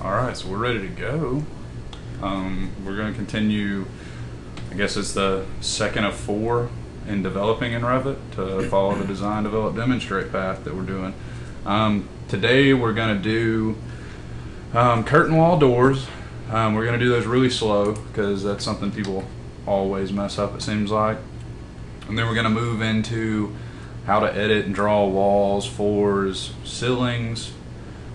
Alright, so we're ready to go. We're going to continue, I guess it's the second of 4 in developing in Revit to follow the design, develop, demonstrate path that we're doing. Today we're going to do curtain wall doors. We're going to do those really slow because that's something people always mess up, it seems like. And then we're going to move into how to edit and draw walls, floors, ceilings,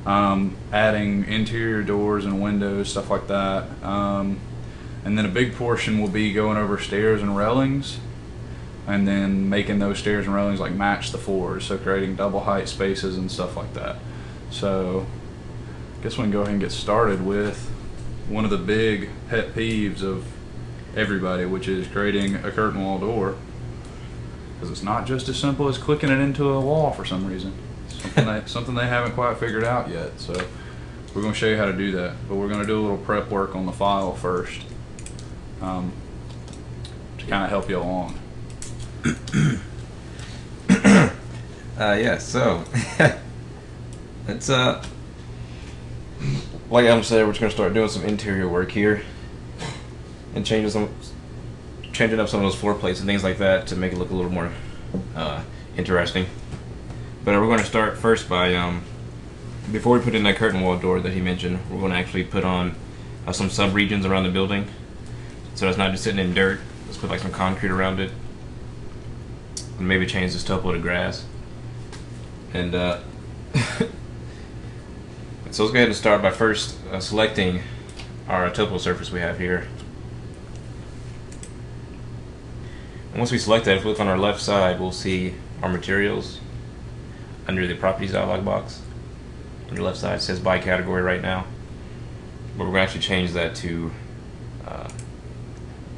adding interior doors and windows, stuff like that. And then a big portion will be going over stairs and railings, and then making those stairs and railings like match the floors, so creating double height spaces and stuff like that. So I guess we can go ahead and get started with one of the big pet peeves of everybody, which is creating a curtain wall door, because it's not just as simple as clicking it into a wall for some reason. Something they haven't quite figured out yet. So we're going to show you how to do that, but we're going to do a little prep work on the file first, to kind of help you along. Yeah, so it's like Adam said, we're just gonna start doing some interior work here and changing up some of those floor plates and things like that to make it look a little more interesting. But we're going to start first by before we put in that curtain wall door that he mentioned, we're going to actually put on some sub-regions around the building, so it's not just sitting in dirt. Let's put like some concrete around it, and maybe change this topo to grass. And so let's go ahead and start by first selecting our topo surface we have here. And once we select that, if we look on our left side, we'll see our materials under the properties dialog box. On your left side it says by category right now, but we're going to actually change that to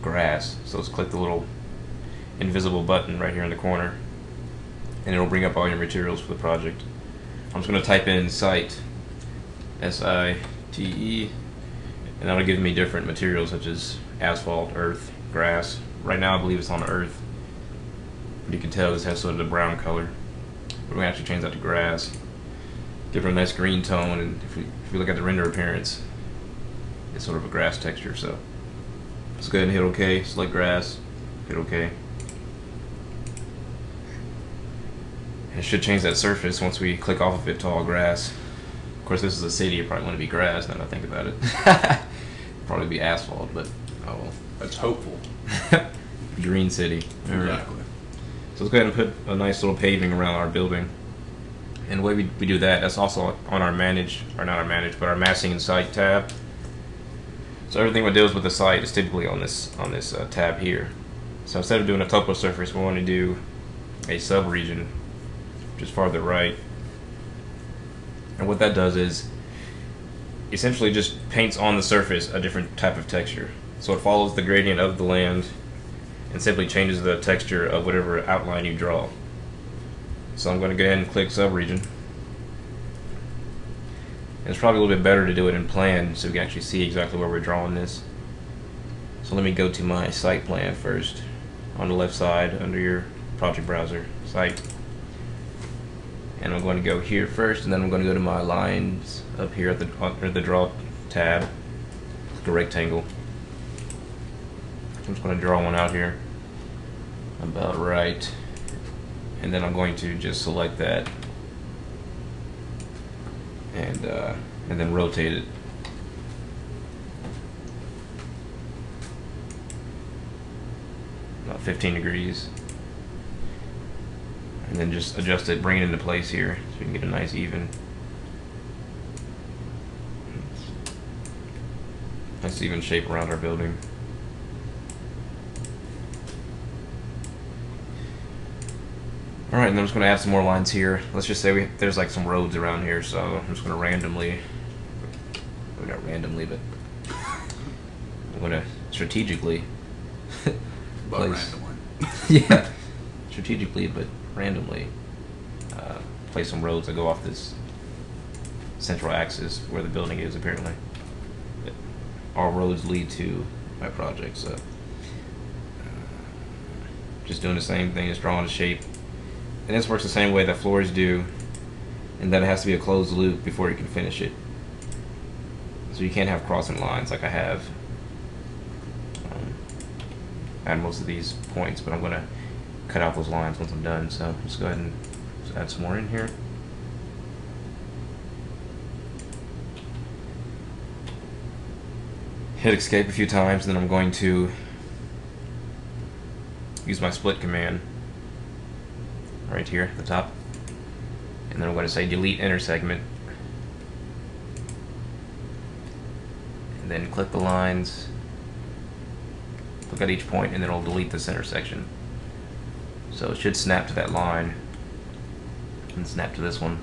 grass. So let's click the little invisible button right here in the corner, and it'll bring up all your materials for the project. I'm just going to type in site, S-I-T-E, and that'll give me different materials such as asphalt, earth, grass. Right now I believe it's on earth, but you can tell this has sort of the brown color. We're going to actually change that to grass, give it a nice green tone, and if we look at the render appearance, it's sort of a grass texture. So let's go ahead and hit OK, select grass, hit OK. It should change that surface once we click off of it to all grass. Of course, this is a city, it probably wouldn't be grass now that I think about it. Probably be asphalt, but oh well. That's hopeful. Green city. Exactly. So let's go ahead and put a nice little paving around our building. And the way we do that, that's also on our manage, or not our manage, but our massing and site tab. So everything that deals with the site is typically on this tab here. So instead of doing a topo surface, we want to do a sub-region, just farther right. And what that does is essentially just paints on the surface a different type of texture. So it follows the gradient of the land and simply changes the texture of whatever outline you draw. So I'm going to go ahead and click sub-region. And it's probably a little bit better to do it in plan so we can actually see exactly where we're drawing this. So let me go to my site plan first. On the left side under your project browser, site. And I'm going to go here first, and then I'm going to go to my lines up here at under the draw tab, click a rectangle. I'm just going to draw one out here about right, and then I'm going to just select that and then rotate it. About 15 degrees. And then just adjust it, bring it into place here so we can get a nice even shape around our building. Alright, and then I'm just going to add some more lines here. Let's just say there's like some roads around here, so I'm just going to randomly, well, not randomly, but I'm going to strategically But randomly. yeah, strategically but randomly place some roads that go off this central axis where the building is. Apparently all roads lead to my project, so just doing the same thing, just drawing a shape. And this works the same way that floors do, and that it has to be a closed loop before you can finish it. So you can't have crossing lines like I have. I had most of these points, but I'm going to cut out those lines once I'm done. So let's go ahead and just add some more in here. Hit escape a few times, and then I'm going to use my split command right here at the top. And then I'm going to say delete inner segment. And then click the lines, look at each point, and then it'll delete this intersection. So it should snap to that line and snap to this one.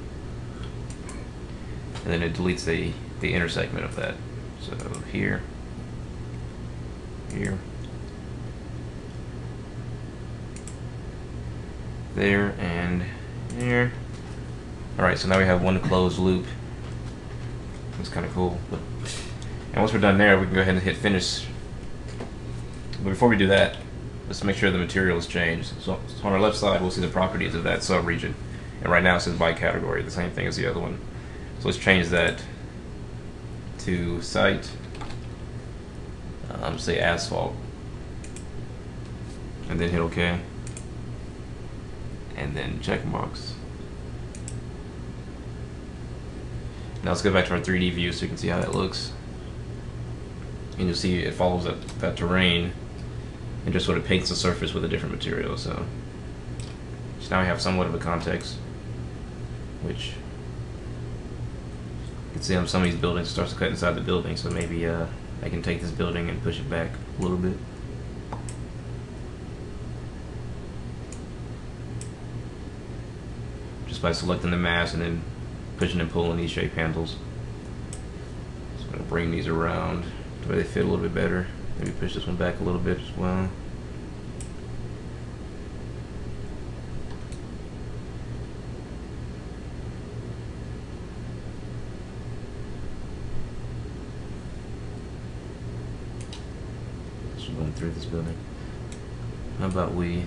And then it deletes the inner segment of that. So here, here, there, and here. Alright, so now we have one closed loop. That's kind of cool. And once we're done there, we can go ahead and hit finish. But before we do that, let's make sure the material is changed. So on our left side, we'll see the properties of that sub-region. And right now it says by category, the same thing as the other one. So let's change that to site, say asphalt. And then hit OK. And then checkbox. Now let's go back to our 3D view so you can see how that looks. And you'll see it follows that terrain and just sort of paints the surface with a different material. So now we have somewhat of a context, which you can see on some of these buildings it starts to cut inside the building. So maybe I can take this building and push it back a little bit. Just by selecting the mass and then pushing and pulling these shape handles. Just going to bring these around the way they fit a little bit better. Maybe push this one back a little bit as well. Just going through this building. How about we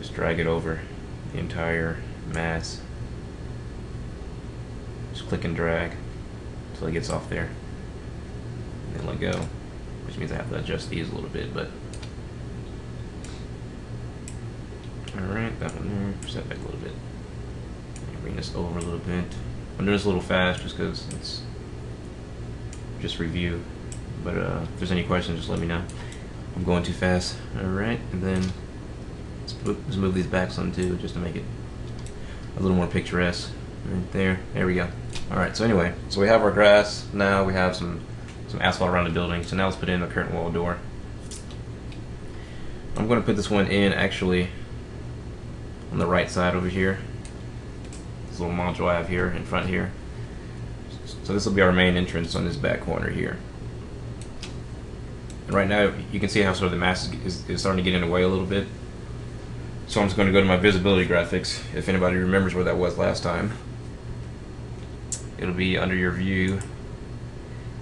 just drag it over the entire mass. Just click and drag until it gets off there, and then let go, which means I have to adjust these a little bit. But alright, that one there, set back a little bit. Bring this over a little bit. I'm doing this a little fast just because it's just review, but if there's any questions, just let me know. I'm going too fast. Alright, and then let's move these back some too, just to make it a little more picturesque. Right there. There we go. Alright, so anyway, so we have our grass. Now we have some asphalt around the building. So now let's put in a curtain wall door. I'm going to put this one in actually on the right side over here. This little module I have here in front here. So this will be our main entrance on this back corner here. And right now you can see how sort of the mass is starting to get in the way a little bit. So I'm just going to go to my visibility graphics. If anybody remembers where that was last time, it'll be under your view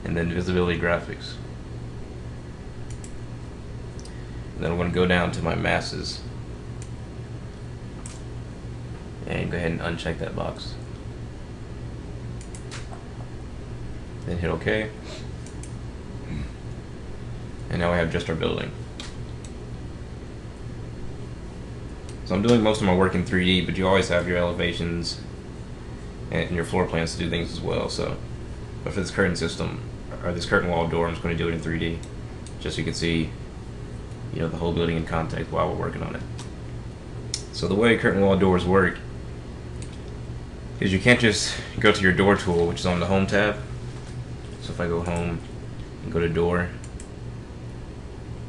and then visibility graphics. And then I'm going to go down to my masses and go ahead and uncheck that box. Then hit OK. And now I have just our building. So I'm doing most of my work in 3D, but you always have your elevations and your floor plans to do things as well. So, but for this curtain system, or this curtain wall door, I'm just going to do it in 3D, just so you can see, you know, the whole building in context while we're working on it. So the way curtain wall doors work is you can't just go to your door tool, which is on the home tab. So if I go home and go to door, and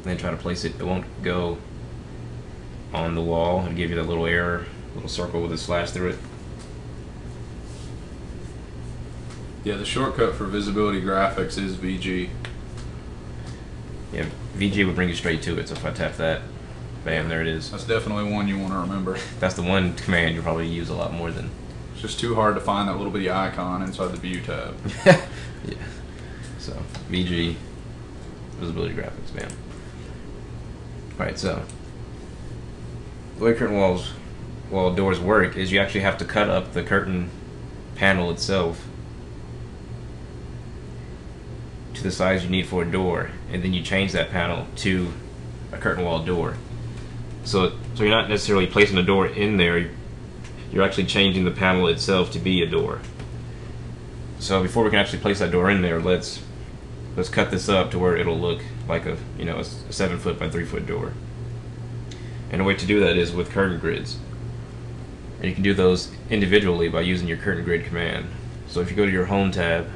then try to place it, it won't go on the wall and give you that little error, little circle with a slash through it. Yeah, the shortcut for visibility graphics is VG. Yeah, VG would bring you straight to it, so if I tap that, bam, there it is. That's definitely one you want to remember. That's the one command you'll probably use a lot more than... It's just too hard to find that little bitty icon inside the view tab. Yeah. So, VG, visibility graphics, bam. Alright, so the way curtain wall doors work is you actually have to cut up the curtain panel itself to the size you need for a door, and then you change that panel to a curtain wall door. So you're not necessarily placing a door in there, you're actually changing the panel itself to be a door. So before we can actually place that door in there, let's cut this up to where it'll look like a 7 foot by 3 foot door. And the way to do that is with curtain grids. And you can do those individually by using your curtain grid command. So if you go to your home tab,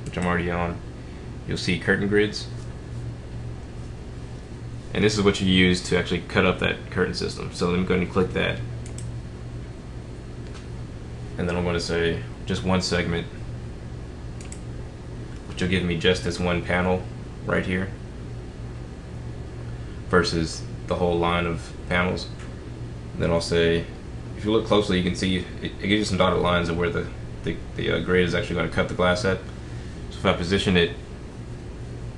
which I'm already on, you'll see curtain grids. And this is what you use to actually cut up that curtain system. So let me go ahead and click that. And then I'm going to say just one segment, which will give me just this one panel right here versus the whole line of panels. And then I'll say, if you look closely, you can see it gives you some dotted lines of where the grid is actually going to cut the glass at. So if I position it,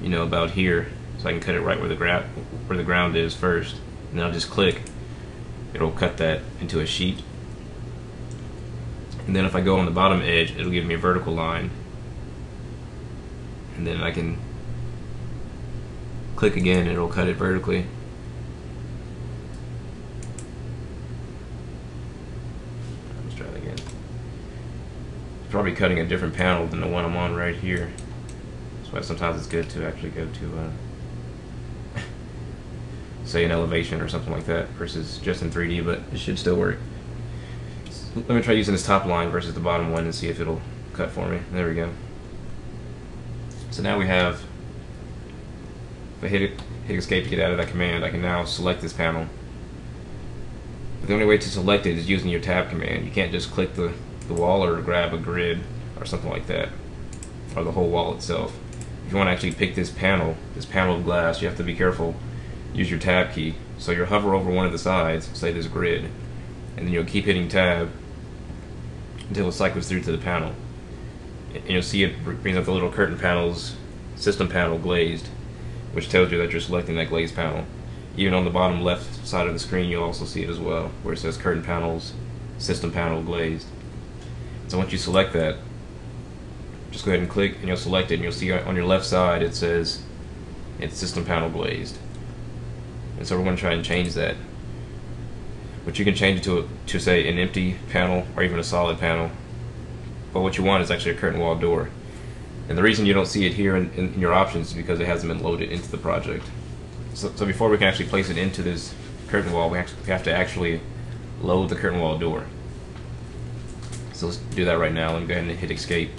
about here, so I can cut it right where the ground is first, and then I'll just click, it'll cut that into a sheet. And then if I go on the bottom edge, it'll give me a vertical line, and then I can click again and it'll cut it vertically. Let's try that again. It's probably cutting a different panel than the one I'm on right here. That's why sometimes it's good to actually go to say an elevation or something like that versus just in 3D, but it should still work. Let me try using this top line versus the bottom one and see if it'll cut for me. There we go. So now we have, if I hit escape to get out of that command, I can now select this panel. But the only way to select it is using your tab command. You can't just click the wall or grab a grid or something like that, or the whole wall itself. If you want to actually pick this panel of glass, you have to be careful. Use your tab key. So you'll hover over one of the sides, say this grid, and then you'll keep hitting tab until it cycles through to the panel. And you'll see it brings up the little curtain panels, system panel glazed, which tells you that you're selecting that glazed panel. Even on the bottom left side of the screen, you'll also see it as well, where it says curtain panels, system panel glazed. So once you select that, just go ahead and click and you'll select it, and you'll see on your left side it says it's system panel glazed. And so we're going to try and change that. But you can change it to say an empty panel or even a solid panel. But what you want is actually a curtain wall door. And the reason you don't see it here in your options is because it hasn't been loaded into the project. So before we can actually place it into this curtain wall, we have to actually load the curtain wall door. So let's do that right now. Let me go ahead and hit escape.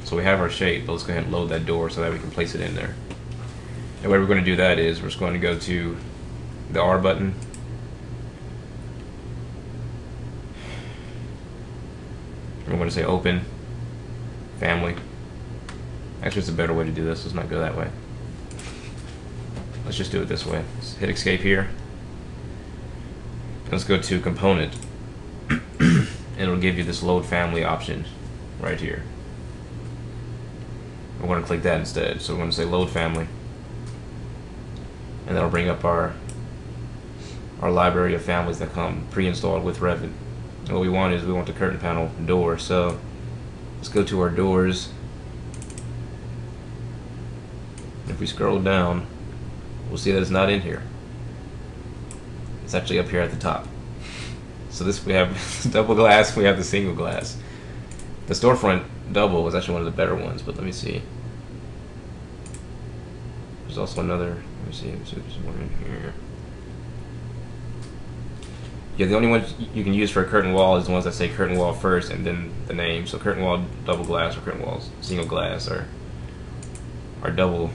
So we have our shape, but let's go ahead and load that door so that we can place it in there. And the way we're going to do that is we're just going to go to the R button. We're going to say open, family. Actually, it's a better way to do this. Let's not go that way. Let's just do it this way. Let's hit escape here. Let's go to component. And it'll give you this load family option right here. We're going to click that instead. So we're going to say load family. And that'll bring up our library of families that come pre-installed with Revit. And what we want is we want the curtain panel door. So let's go to our doors. If we scroll down, we'll see that it's not in here. It's actually up here at the top. So this, we have double glass, we have the single glass. The storefront double was actually one of the better ones, but let me see. There's also another, let me see, there's one in here. Yeah, the only ones you can use for a curtain wall is the ones that say curtain wall first and then the name. So curtain wall double glass or curtain walls single glass or double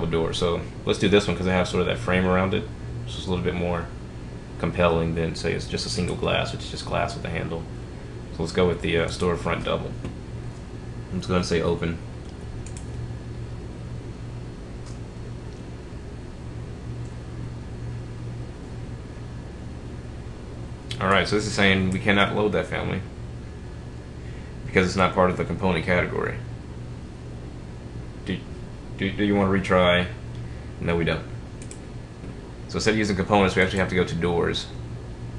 door. So let's do this one because I have sort of that frame around it. It's just a little bit more compelling than say it's just a single glass, which is just glass with a handle. So let's go with the storefront double. I'm just going to say open. Alright, so this is saying we cannot load that family because it's not part of the component category. Do you want to retry? No, we don't. So instead of using components, we actually have to go to doors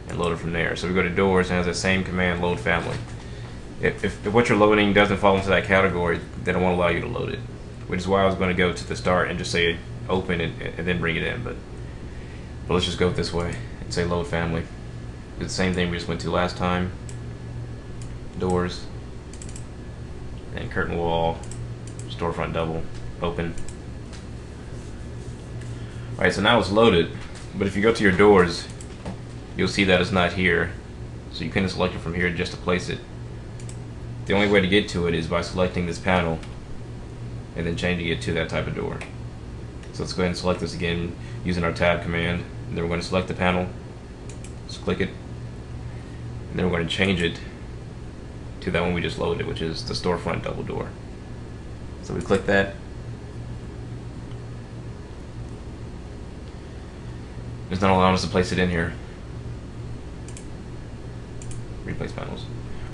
and load it from there. So we go to doors and it has that same command, load family. If what you're loading doesn't fall into that category, they don't want to allow you to load it. Which is why I was going to go to the start and just say open and then bring it in. But let's just go this way and say load family. It's the same thing we just went to last time. Doors and curtain wall, storefront double, open. Alright, so now it's loaded, but if you go to your doors, you'll see that it's not here. So you can select it from here just to place it. The only way to get to it is by selecting this panel and then changing it to that type of door. So let's go ahead and select this again using our tab command. And then we're going to select the panel, just click it, and then we're going to change it to that one we just loaded, which is the storefront double door. So we click that. It's not allowing us to place it in here. Replace panels.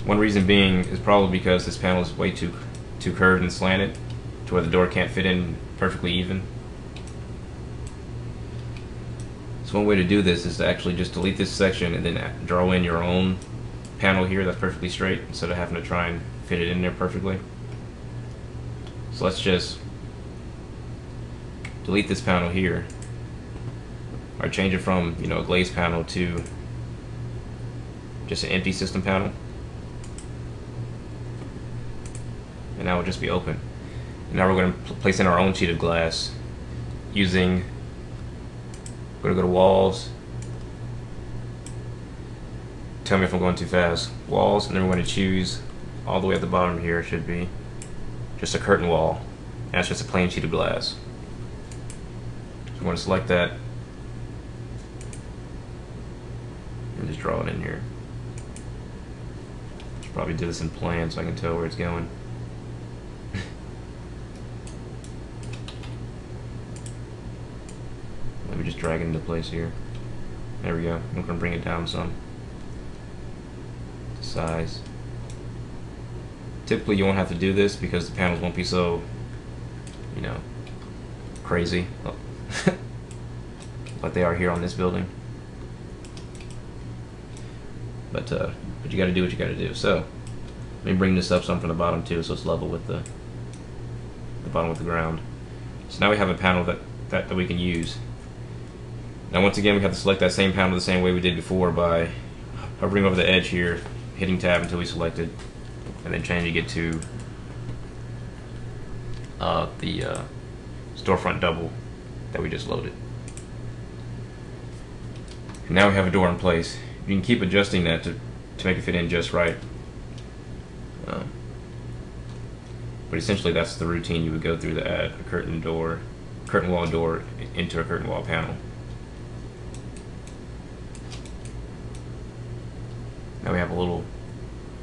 One reason being is probably because this panel is way too curved and slanted to where the door can't fit in perfectly even. So one way to do this is to actually just delete this section and then draw in your own panel here that's perfectly straight instead of having to try and fit it in there perfectly. So let's just delete this panel here, or change it from, you know, a glazed panel to just an empty system panel, and now it'll just be open. And now we're going to place in our own sheet of glass using, we're going to go to walls, tell me if I'm going too fast, walls, and then we're going to choose all the way at the bottom here, it should be just a curtain wall, and that's just a plain sheet of glass. So I'm going to select that and just draw it in here. Should probably do this in plan so I can tell where it's going. Let me just drag it into place here. There we go. I'm going to bring it down some. Size. Typically you won't have to do this because the panels won't be so, you know, crazy like they are here on this building. But you got to do what you got to do. So let me bring this up some from the bottom too, so it's level with the bottom with the ground. So now we have a panel that we can use. Now once again we have to select that same panel the same way we did before by hovering over the edge here, hitting tab until we select it, and then changing it to the storefront double that we just loaded. And now we have a door in place. You can keep adjusting that to make it fit in just right. But essentially that's the routine you would go through to add a curtain wall door into a curtain wall panel. Now we have a little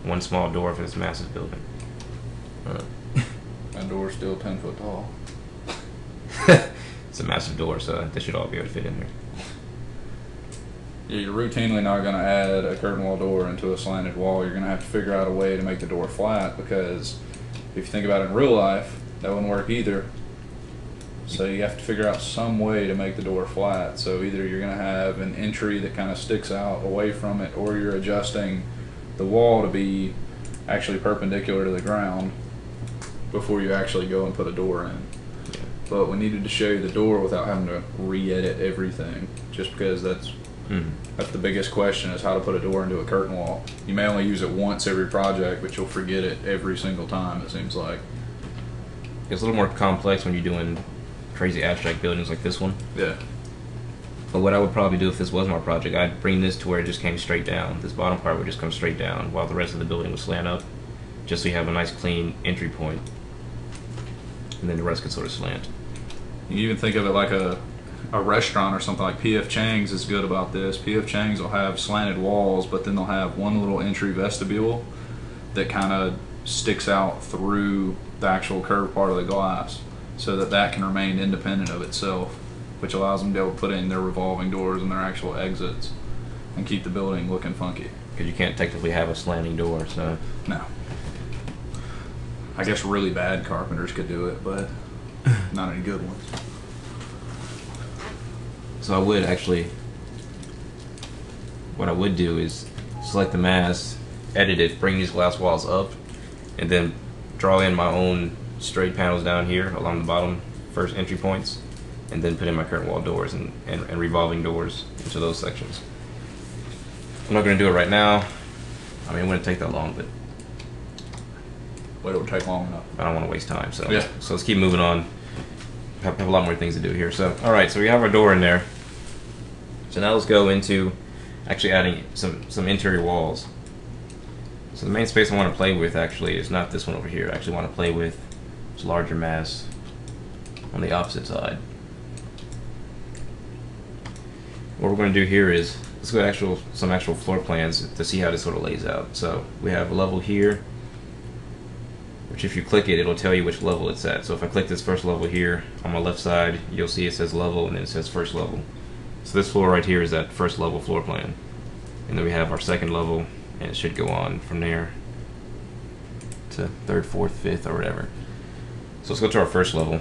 one small door for this massive building. That door's still 10 foot tall. It's a massive door, so this should all be able to fit in there. Yeah, you're routinely not going to add a curtain wall door into a slanted wall. You're going to have to figure out a way to make the door flat, because if you think about it in real life, that wouldn't work either. So you have to figure out some way to make the door flat. So either you're going to have an entry that kind of sticks out away from it, or you're adjusting the wall to be actually perpendicular to the ground before you actually go and put a door in. Yeah. But we needed to show you the door without having to re-edit everything, just because that's the biggest question, is how to put a door into a curtain wall. You may only use it once every project, but you'll forget it every single time, it seems like. It's a little more complex when you're doing crazy abstract buildings like this one. Yeah. But what I would probably do if this was my project, I'd bring this to where it just came straight down. This bottom part would just come straight down while the rest of the building would slant up, just so you have a nice clean entry point. And then the rest could sort of slant. You can even think of it like a restaurant or something. Like P.F. Chang's is good about this. P.F. Chang's will have slanted walls, but then they'll have one little entry vestibule that kind of sticks out through the actual curved part of the glass, so that can remain independent of itself, which allows them to be able to put in their revolving doors and their actual exits and keep the building looking funky. Because you can't technically have a slanting door, so... No. I guess really bad carpenters could do it, but not any good ones. So I would actually... What I would do is select the mask, edited, bring these glass walls up, and then draw in my own straight panels down here along the bottom first entry points, and then put in my curtain wall doors and revolving doors into those sections. I'm not going to do it right now. I mean, it wouldn't take that long, but it would take long enough. I don't want to waste time. So yeah. So let's keep moving on. Have a lot more things to do here. So all right, so we have our door in there. So now let's go into actually adding some interior walls. So the main space I want to play with actually is not this one over here. I actually want to play with this larger mass on the opposite side. What we're going to do here is let's go to some actual floor plans to see how this sort of lays out. So we have a level here, which if you click it, it'll tell you which level it's at. So if I click this first level here on my left side, you'll see it says level and then it says first level. So this floor right here is that first level floor plan. And then we have our second level, and it should go on from there to third, fourth, fifth, or whatever. So let's go to our first level.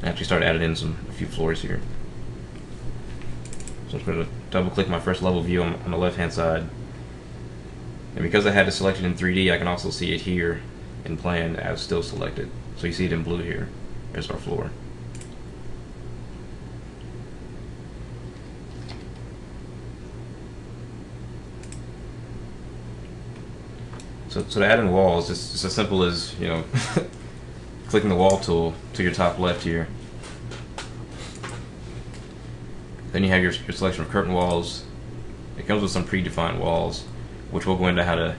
I actually start adding in a few floors here. So I'm going to double click my first level view on the left hand side. And because I had it selected in 3D, I can also see it here in plan as still selected. So you see it in blue here. There's our floor. So to add in walls, it's as simple as, you know, clicking the wall tool to your top left here. Then you have your selection of curtain walls. It comes with some predefined walls, which we'll go into how to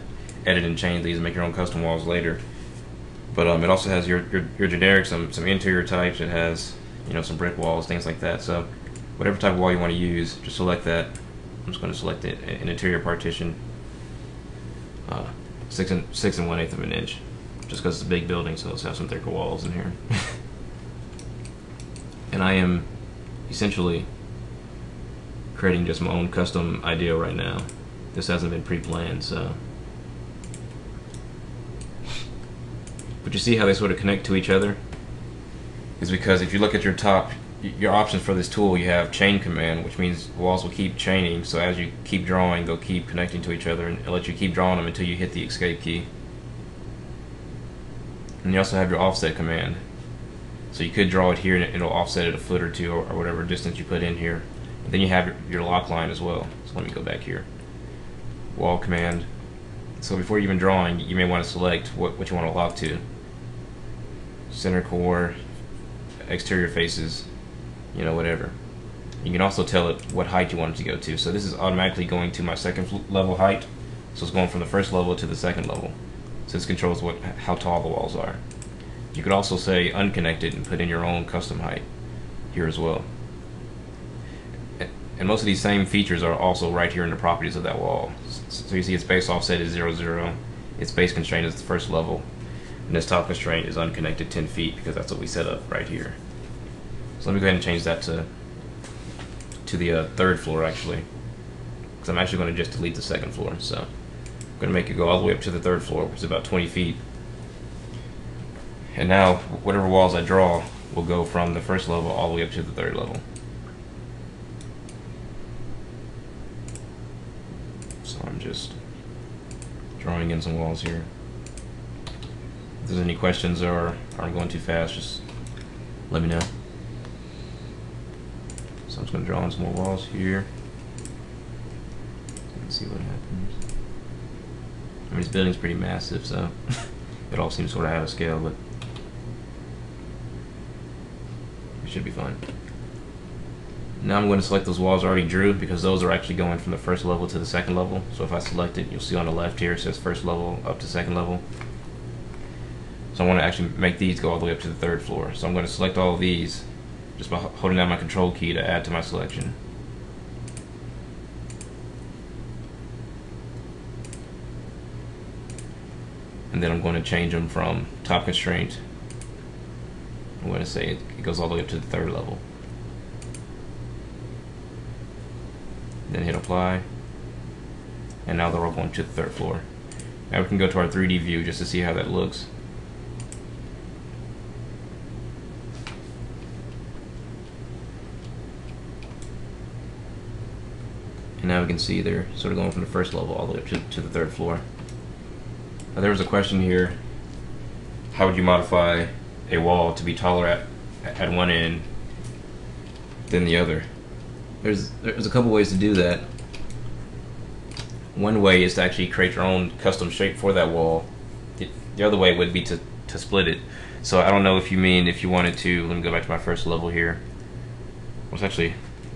edit and change these and make your own custom walls later. But it also has your generic, some interior types. It has, you know, some brick walls, things like that. So whatever type of wall you want to use, just select that. I'm just going to select it, an interior partition, 6 1/8 of an inch, just because it's a big building, so let's have some thicker walls in here. And I am essentially creating just my own custom idea right now. This hasn't been pre-planned, so. But you see how they sort of connect to each other? Is because if you look at your top, your options for this tool, you have chain command, which means walls will keep chaining, so as you keep drawing, they'll keep connecting to each other, and it'll let you keep drawing them until you hit the escape key. And you also have your offset command. So you could draw it here and it'll offset it a foot or two, or whatever distance you put in here. And then you have your lock line as well. So let me go back here. Wall command. So before you're even drawing, you may want to select what you want to lock to. Center core, exterior faces, you know, whatever. You can also tell it what height you want it to go to. So this is automatically going to my second level height. So it's going from the first level to the second level. So this controls how tall the walls are. You could also say unconnected and put in your own custom height here as well. And most of these same features are also right here in the properties of that wall. So you see its base offset is 0, 0. Its base constraint is the first level. And this top constraint is unconnected 10 feet because that's what we set up right here. So let me go ahead and change that to the third floor actually, because I'm actually going to just delete the second floor. So I'm going to make it go all the way up to the third floor, which is about 20 feet. And now whatever walls I draw will go from the first level all the way up to the third level. So I'm just drawing in some walls here. If there's any questions or I'm going too fast, just let me know. So I'm just going to draw in some more walls here. Let's see what happens. I mean, this building's pretty massive, so it all seems sort of out of scale, but it should be fine. Now I'm going to select those walls I already drew because those are actually going from the first level to the second level. So if I select it, you'll see on the left here it says first level up to second level. So I want to actually make these go all the way up to the third floor. So I'm going to select all of these just by holding down my control key to add to my selection. And then I'm going to change them from top constraint. I'm going to say it goes all the way up to the third level. Then hit apply. And now they're all going to the third floor. Now we can go to our 3D view just to see how that looks. And now we can see they're sort of going from the first level all the way up to the third floor. Now there was a question here, how would you modify a wall to be taller at one end than the other? There's a couple ways to do that. One way is to actually create your own custom shape for that wall. The other way would be to split it. So I don't know if you mean if you wanted to, let me go back to my first level here. Let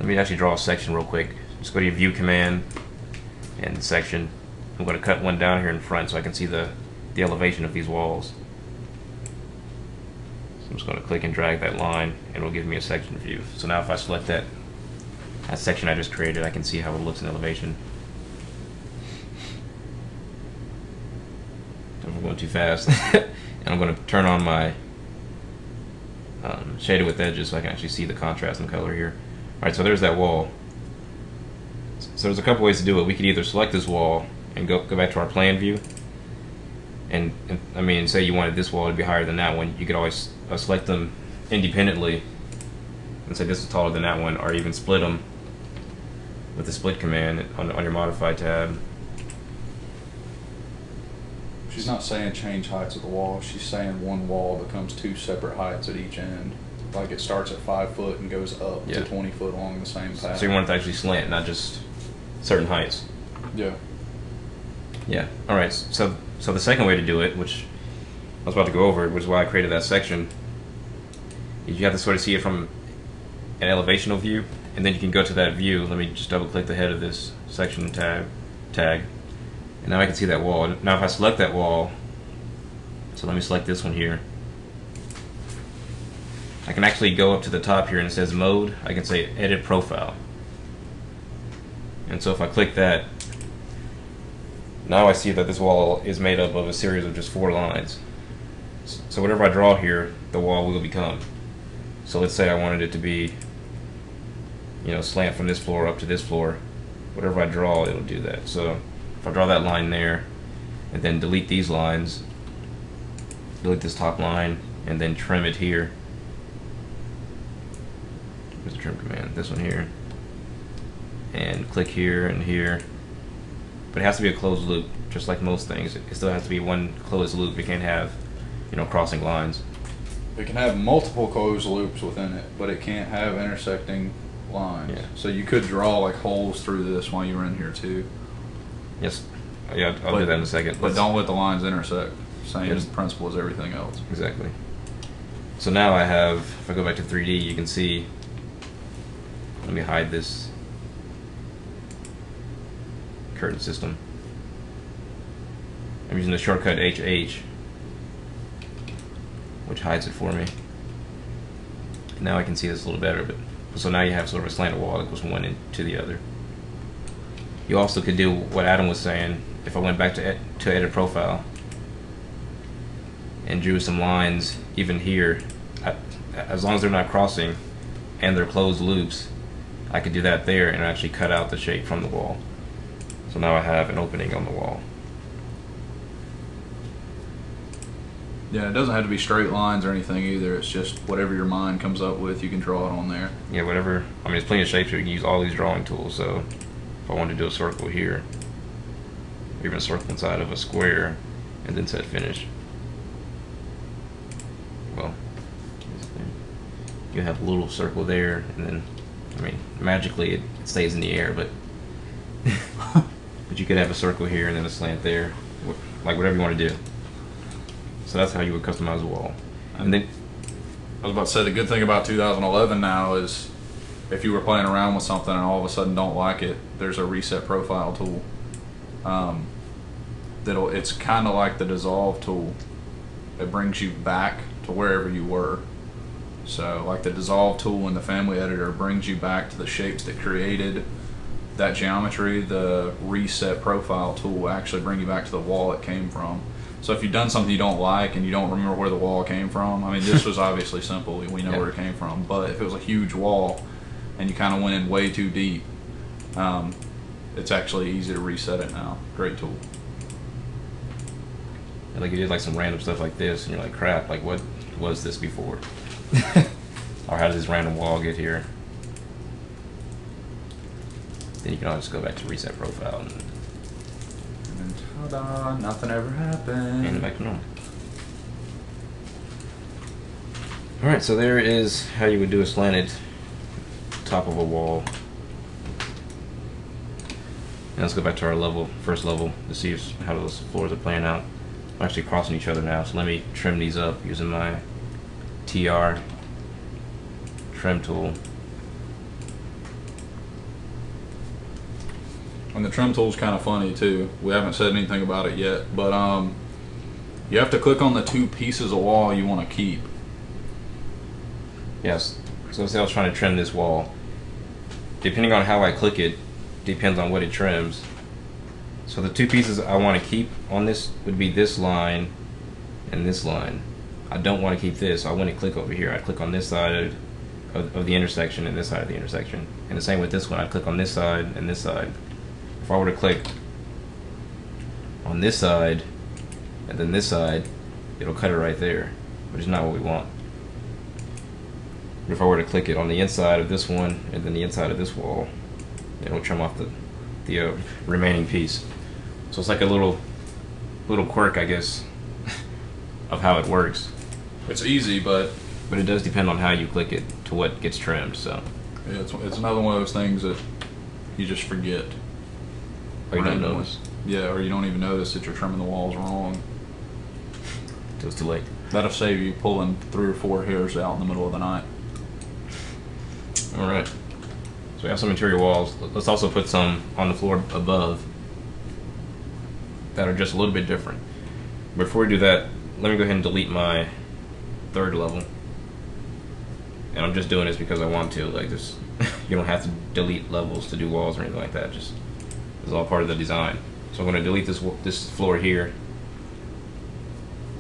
me actually draw a section real quick. Just go to your view command and section. I'm going to cut one down here in front so I can see the elevation of these walls. So I'm just going to click and drag that line and it'll give me a section view. So now if I select that section I just created, I can see how it looks in elevation. I'm going too fast. And I'm going to turn on my shaded with edges so I can actually see the contrast and color here. Alright, so there's that wall. So there's a couple ways to do it. We could either select this wall and go back to our plan view. And I mean, say you wanted this wall to be higher than that one, you could always select them independently and say this is taller than that one, or even split them with the split command on your modify tab. She's not saying change heights of the wall. She's saying one wall becomes two separate heights at each end. Like it starts at 5 foot and goes up to 20 foot along the same path. So you want it to actually slant, not just certain heights. Yeah. Yeah. All right. So the second way to do it, which I was about to go over, which is why I created that section, is you have to sort of see it from an elevational view, and then you can go to that view. Let me just double click the head of this section tag, and now I can see that wall. Now if I select that wall, so let me select this one here, I can actually go up to the top here and it says mode. I can say edit profile. And so if I click that, now I see that this wall is made up of a series of just 4 lines. So whatever I draw here, the wall will become. So let's say I wanted it to be, you know, slant from this floor up to this floor. Whatever I draw, it'll do that. So if I draw that line there, and then delete these lines, delete this top line, and then trim it here. Where's the trim command? This one here. And click here and here. But it has to be a closed loop, just like most things. It still has to be one closed loop. You can't have, you know, crossing lines. It can have multiple closed loops within it, but it can't have intersecting lines. Yeah. So you could draw like holes through this while you were in here too. Yes. Yeah, I'll do that in a second. But don't let the lines intersect. Same Yes. principle as everything else. Exactly. So now I have, if I go back to 3D, you can see, let me hide this curtain system. I'm using the shortcut HH, which hides it for me. Now I can see this a little better, but so now you have sort of a slanted wall that goes from one end to the other. You also could do what Adam was saying. If I went back to edit profile and drew some lines even here, as long as they're not crossing and they're closed loops, I could do that there and actually cut out the shape from the wall. So now I have an opening on the wall. Yeah, it doesn't have to be straight lines or anything either. It's just whatever your mind comes up with, you can draw it on there. Yeah, whatever. I mean, there's plenty of shapes here. You can use all these drawing tools. So if I wanted to do a circle here, or even a circle inside of a square, and then set finish, well, you have a little circle there, and then, I mean, magically it stays in the air, but but you could have a circle here and then a slant there, like whatever you want to do. So that's how you would customize a wall. And then I was about to say, the good thing about 2011 now is if you were playing around with something and all of a sudden don't like it, there's a reset profile tool. It's kind of like the dissolve tool. It brings you back to wherever you were. So like the dissolve tool in the family editor brings you back to the shapes that created that geometry. The reset profile tool will actually bring you back to the wall it came from. So if you've done something you don't like and you don't remember where the wall came from, I mean, this was obviously simple. We know where it came from. But if it was a huge wall and you kind of went in way too deep, it's actually easy to reset it now. Great tool. like you did like some random stuff like this, and you're like, crap, like what was this before? Or how did this random wall get here? Then you can always go back to reset profile And then ta-da, nothing ever happened. and back to normal. Alright, so there is how you would do a slanted top of a wall. And let's go back to our first level, to see how those floors are playing out. I'm actually crossing each other now, so let me trim these up using my TR trim tool. And the trim tool's kind of funny too. We haven't said anything about it yet, but you have to click on the 2 pieces of wall you want to keep. Yes, so say I was trying to trim this wall. Depending on how I click it, depends on what it trims. So the 2 pieces I want to keep on this would be this line and this line. I don't want to keep this, so I want to click over here. I'd click on this side of the intersection and this side of the intersection. And the same with this one, I'd click on this side and this side. If I were to click on this side and then this side, it'll cut it right there, which is not what we want. But if I were to click it on the inside of this one and then the inside of this wall, it'll trim off the remaining piece. So it's like a little quirk, I guess, of how it works. It's easy, but it does depend on how you click it to what gets trimmed. So yeah, it's another one of those things that you just forget. or you don't randomly. notice Yeah, or you don't even notice that you're trimming the walls wrong. till it's too late. That'll save you pulling 3 or 4 hairs out in the middle of the night. All right. So we have some interior walls. Let's also put some on the floor above that are just a little bit different. Before we do that, let me go ahead and delete my 3rd level. And I'm just doing this because I want to. Like this, you don't have to delete levels to do walls or anything like that. Just it's all part of the design. So I'm going to delete this floor here.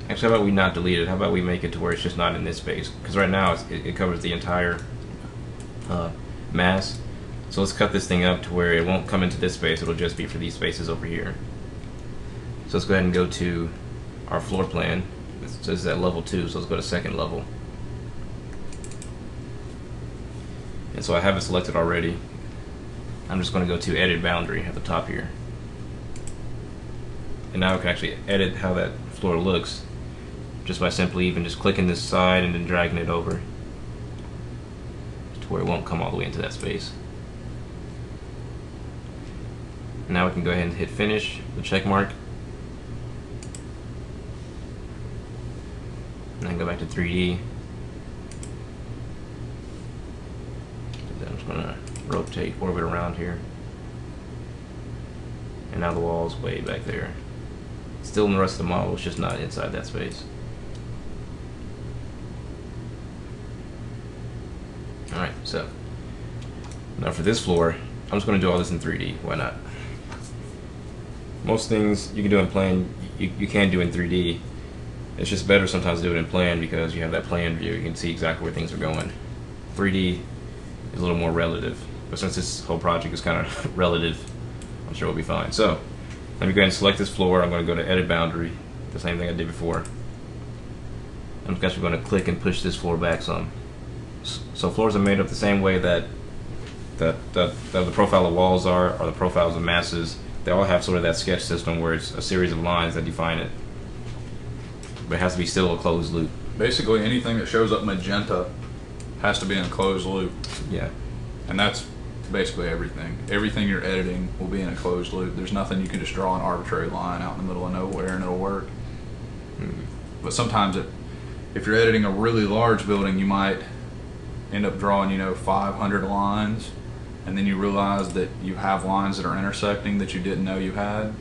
Actually, how about we not delete it? How about we make it to where it's just not in this space? Because right now it covers the entire mass. So let's cut this thing up to where it won't come into this space. It'll just be for these spaces over here. So let's go ahead and go to our floor plan. It says at level 2, so let's go to 2nd level. And so I have it selected already. I'm just going to go to edit boundary at the top here. And now I can actually edit how that floor looks just by simply even just clicking this side and then dragging it over to where it won't come all the way into that space. Now we can go ahead and hit finish, the check mark, and then go back to 3D. And then I'm just going to rotate, orbit around here. And now the wall is way back there. Still in the rest of the model, it's just not inside that space. Alright, so now for this floor, I'm just going to do all this in 3D. Why not? Most things you can do in plan, you can do in 3D. It's just better sometimes to do it in plan because you have that plan view. You can see exactly where things are going. 3D is a little more relative, but since this whole project is kind of relative, I'm sure we'll be fine. So let me go ahead and select this floor. I'm going to go to edit boundary, the same thing I did before. I'm actually going to click and push this floor back some. So floors are made up the same way that the profile of walls are, or the profiles of masses. They all have sort of that sketch system where it's a series of lines that define it. But it has to be still a closed loop. Basically, anything that shows up magenta has to be in a closed loop. Yeah. And that's basically everything. Everything you're editing will be in a closed loop. There's nothing you can just draw an arbitrary line out in the middle of nowhere and it'll work. But sometimes if you're editing a really large building, you might end up drawing 500 lines, and then you realize that you have lines that are intersecting that you didn't know you had,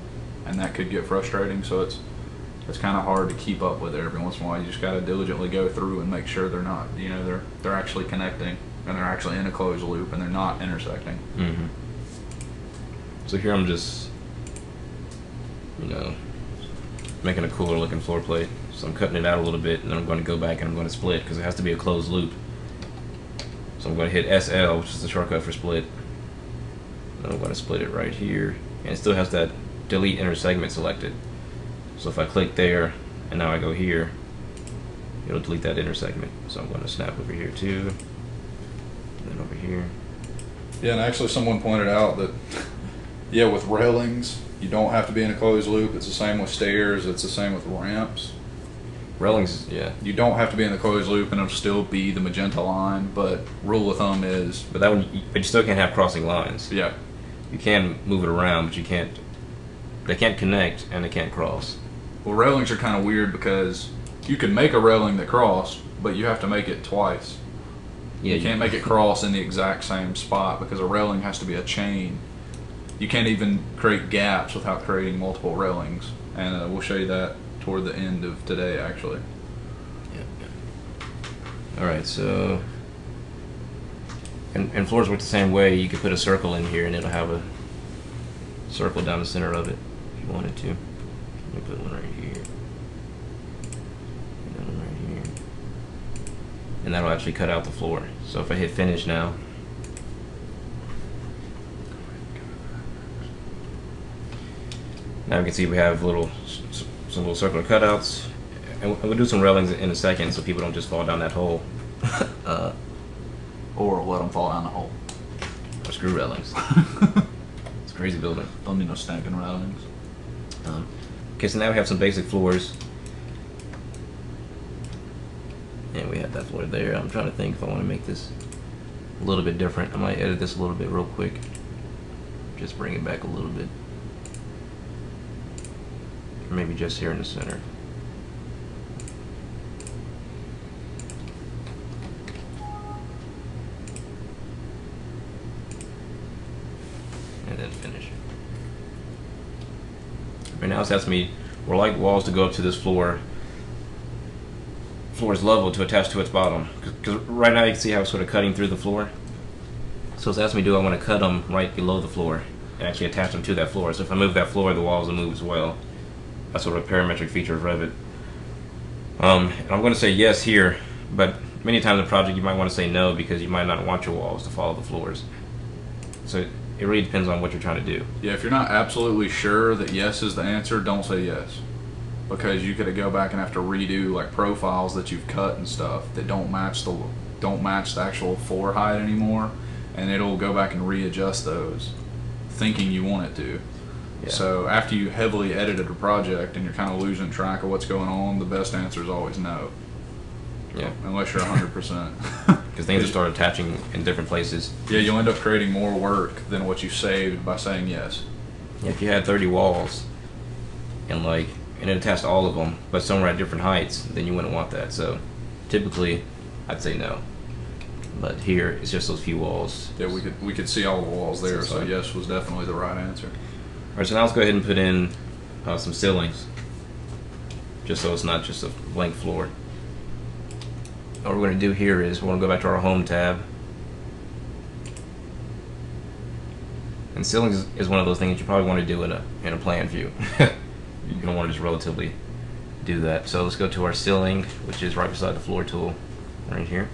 and that could get frustrating. So it's kind of hard to keep up with it every once in a while. You just got to diligently go through and make sure they're not, they're actually connecting and they're actually in a closed loop and they're not intersecting. Mm-hmm. So here I'm just, making a cooler looking floor plate. So I'm cutting it out a little bit, and then I'm going to go back and I'm going to split because it has to be a closed loop. So I'm going to hit SL, which is the shortcut for split. And I'm going to split it right here, and it still has that delete inner segment selected. So if I click there and now I go here, it'll delete that inner segment. So I'm going to snap over here too, and then over here, Yeah, and actually someone pointed out that, yeah, with railings, you don't have to be in a closed loop. It's the same with stairs. It's the same with ramps. Railings, yeah. You don't have to be in the closed loop and it'll still be the magenta line, but rule of thumb is, But that one, but you still can't have crossing lines. yeah. You can move it around, but you can't. They can't connect and they can't cross. Well, railings are kind of weird because you can make a railing that cross, but you have to make it twice. Yeah, You can't make it cross in the exact same spot because a railing has to be a chain. You can't even create gaps without creating multiple railings, and we'll show you that toward the end of today, actually. Yeah. All right, so and floors work the same way. You could put a circle in here, and it'll have a circle down the center of it if you wanted to. Let me put one right here. Another one right here. And that'll actually cut out the floor. So if I hit finish now, now we can see we have some little circular cutouts, and we'll do some railings in a second so people don't just fall down that hole. Or let them fall down the hole. Or screw railings. It's a crazy building. Don't need no stacking railings. Okay, so now we have some basic floors. And we have that floor there. I'm trying to think if I want to make this a little bit different. I might edit this a little bit real quick. Just bring it back a little bit. Or maybe just here in the center. And then finish. Right now it's asking me, we're like walls to go up to this floor's level to attach to its bottom. Because right now you can see how it's sort of cutting through the floor. So it's asking me, do I want to cut them right below the floor and actually attach them to that floor? So if I move that floor, the walls will move as well. That's sort of a parametric feature of Revit. And I'm going to say yes here, but many times in a project you might want to say no because you might not want your walls to follow the floors. So it really depends on what you're trying to do. Yeah, if you're not absolutely sure that yes is the answer, don't say yes. Because you could go back and have to redo like profiles that you've cut and stuff that don't match the actual floor height anymore, and it'll go back and readjust those, thinking you want it to. Yeah. So after you heavily edited a project and you're kind of losing track of what's going on, the best answer is always no. Yeah. Unless you're 100%. Because things will start attaching in different places. Yeah, you'll end up creating more work than what you saved by saying yes. Yeah, if you had 30 walls and it attached all of them, but some were at different heights, then you wouldn't want that. So typically, I'd say no. But here, it's just those few walls. Yeah, we could see all the walls there, so yes was definitely the right answer. All right, so now let's go ahead and put in some ceilings, just so it's not just a blank floor. What we're going to do here is we're going to go back to our Home tab. And ceilings is one of those things that you probably want to do in a plan view. You don't want to just relatively do that. So let's go to our ceiling, which is right beside the floor tool, right here.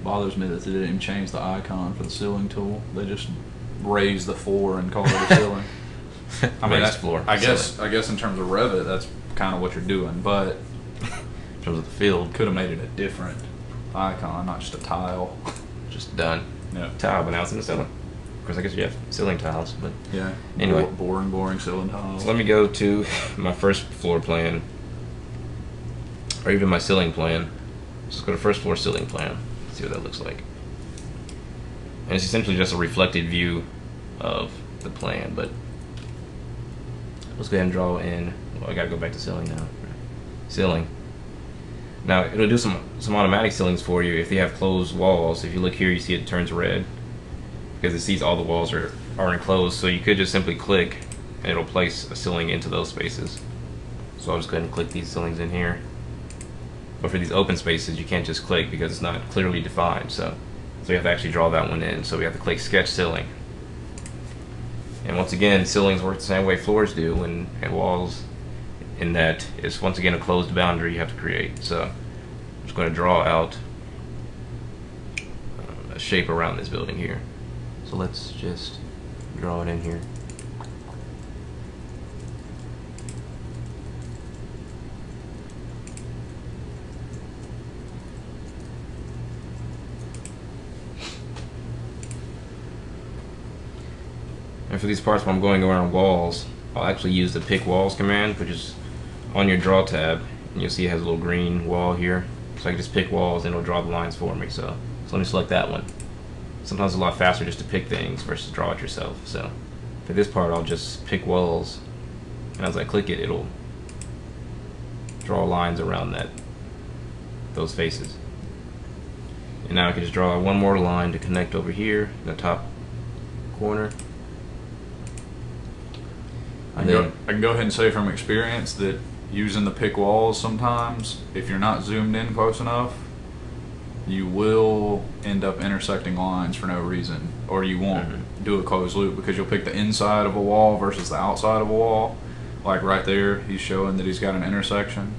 Bothers me that they didn't even change the icon for the ceiling tool. They just raised the floor and called it a ceiling. I mean, Raised floor. I guess in terms of Revit, that's kind of what you're doing, but In terms of the field, could have made it a different icon, not just a tile. just done. Yeah. Tile, but now it's in the ceiling. Of course, I guess you have ceiling tiles, but Yeah. Anyway. Boring ceiling tiles. so let me go to my first floor plan, or even my ceiling plan. Let's go to first floor ceiling plan. See what that looks like. And it's essentially just a reflected view of the plan, but let's go ahead and draw in. Well, I gotta go back to ceiling now. Ceiling. Now it'll do some automatic ceilings for you if you have closed walls. If you look here, you see it turns red because it sees all the walls are enclosed. So you could just simply click and it'll place a ceiling into those spaces. So I'll just go ahead and click these ceilings in here. But for these open spaces, you can't just click because it's not clearly defined. So you have to actually draw that one in. So we have to click Sketch Ceiling. And once again, ceilings work the same way floors do, and walls, in that it's once again a closed boundary you have to create. So I'm just going to draw out a shape around this building here. So let's just draw it in here. And for these parts where I'm going around walls, I'll actually use the pick walls command, which is on your draw tab, and you'll see it has a little green wall here. So I can just pick walls and it'll draw the lines for me. So let me select that one. Sometimes it's a lot faster just to pick things versus draw it yourself. So for this part, I'll just pick walls, and as I click it, it'll draw lines around those faces. And now I can just draw one more line to connect over here in the top corner. I can go ahead and say from experience that using the pick walls sometimes, if you're not zoomed in close enough, you will end up intersecting lines for no reason, or you won't do a closed loop because you'll pick the inside of a wall versus the outside of a wall. Like right there, he's showing that he's got an intersection.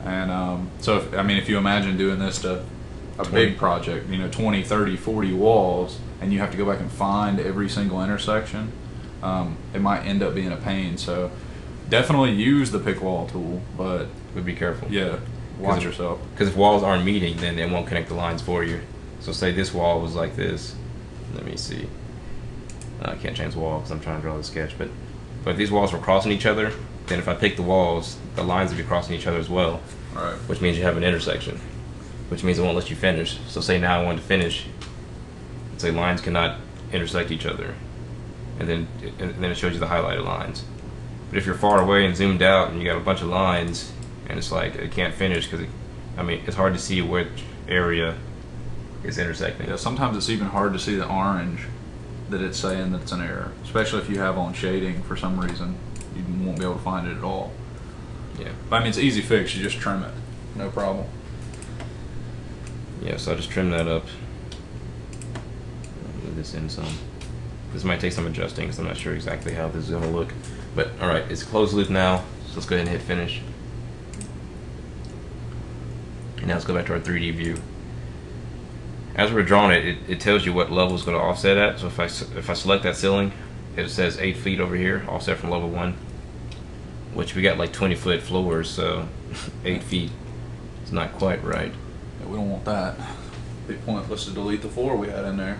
And so, if you imagine doing this to a big project, 20, 30, 40 walls, and you have to go back and find every single intersection, it might end up being a pain. So definitely use the pick wall tool, but be careful. Yeah, watch yourself. Because if walls aren't meeting, then they won't connect the lines for you. So say this wall was like this. Let me see. I can't change the wall because I'm trying to draw the sketch. But if these walls were crossing each other, then if I pick the walls, the lines would be crossing each other as well. Right. Which means you have an intersection. Which means it won't let you finish. So say now I want to finish. Say lines cannot intersect each other. And then it shows you the highlighted lines. But if you're far away and zoomed out and you got a bunch of lines, and it's like it can't finish because it's hard to see which area is intersecting. Yeah, sometimes it's even hard to see the orange that it's saying that it's an error, especially if you have on shading for some reason. You won't be able to find it at all. Yeah. But it's easy fix. You just trim it, no problem. Yeah, so I just trim that up. Move this in some. This might take some adjusting because I'm not sure exactly how this is going to look. But alright, it's a closed loop now, so let's go ahead and hit finish. And now let's go back to our 3D view. As we're drawing it, it tells you what level is going to offset at. So if I select that ceiling, it says 8 feet over here, offset from level 1. Which we got like 20-foot floors, so 8 feet is not quite right. Yeah, we don't want that. It'd be pointless to delete the floor we had in there.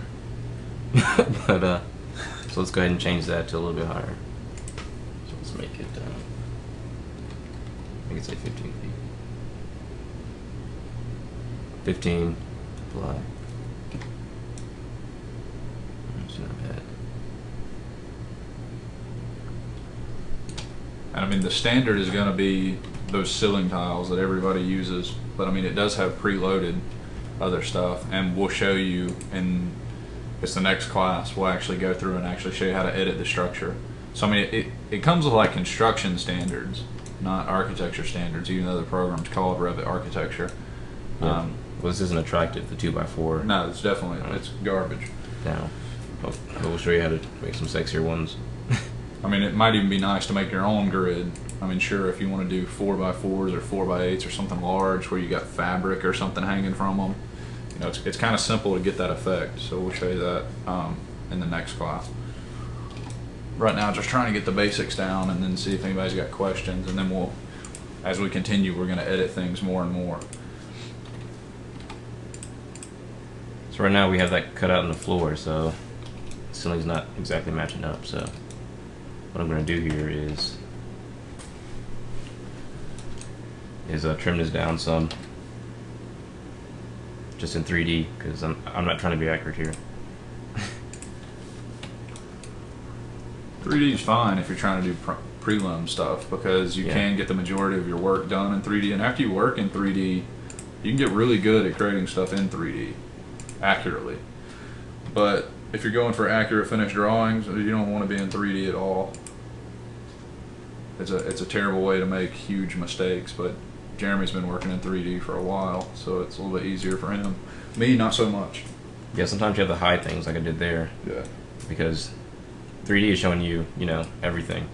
But so let's go ahead and change that to a little bit higher. So let's make it I think it's like 15 feet. 15, apply. It's not bad. And the standard is going to be those ceiling tiles that everybody uses, but it does have preloaded other stuff, and we'll show you in it's the next class. We'll actually go through and actually show you how to edit the structure. So it comes with like construction standards, not architecture standards, even though the program's called Revit Architecture. Yeah. Well, this isn't attractive, the 2x4. No, it's definitely it's garbage. Now, we'll show you how to make some sexier ones. It might even be nice to make your own grid. Sure, if you want to do 4x4s or 4x8s or something large where you got fabric or something hanging from them, it's kind of simple to get that effect. So we'll show you that in the next class. Right now, just trying to get the basics down and then see if anybody's got questions, and then as we continue, we're going to edit things more and more. So right now we have that cut out in the floor, so the ceiling's not exactly matching up. So what I'm going to do here is trim this down some, just in 3D, because I'm not trying to be accurate here. 3D is fine if you're trying to do prelim stuff, because you can get the majority of your work done in 3D, and after you work in 3D, you can get really good at creating stuff in 3D accurately. But if you're going for accurate finished drawings, you don't want to be in 3D at all. It's a terrible way to make huge mistakes, but Jeremy's been working in 3D for a while, so it's a little bit easier for him. Me, not so much. Yeah, sometimes you have to hide things like I did there. Yeah. Because 3D is showing you, everything.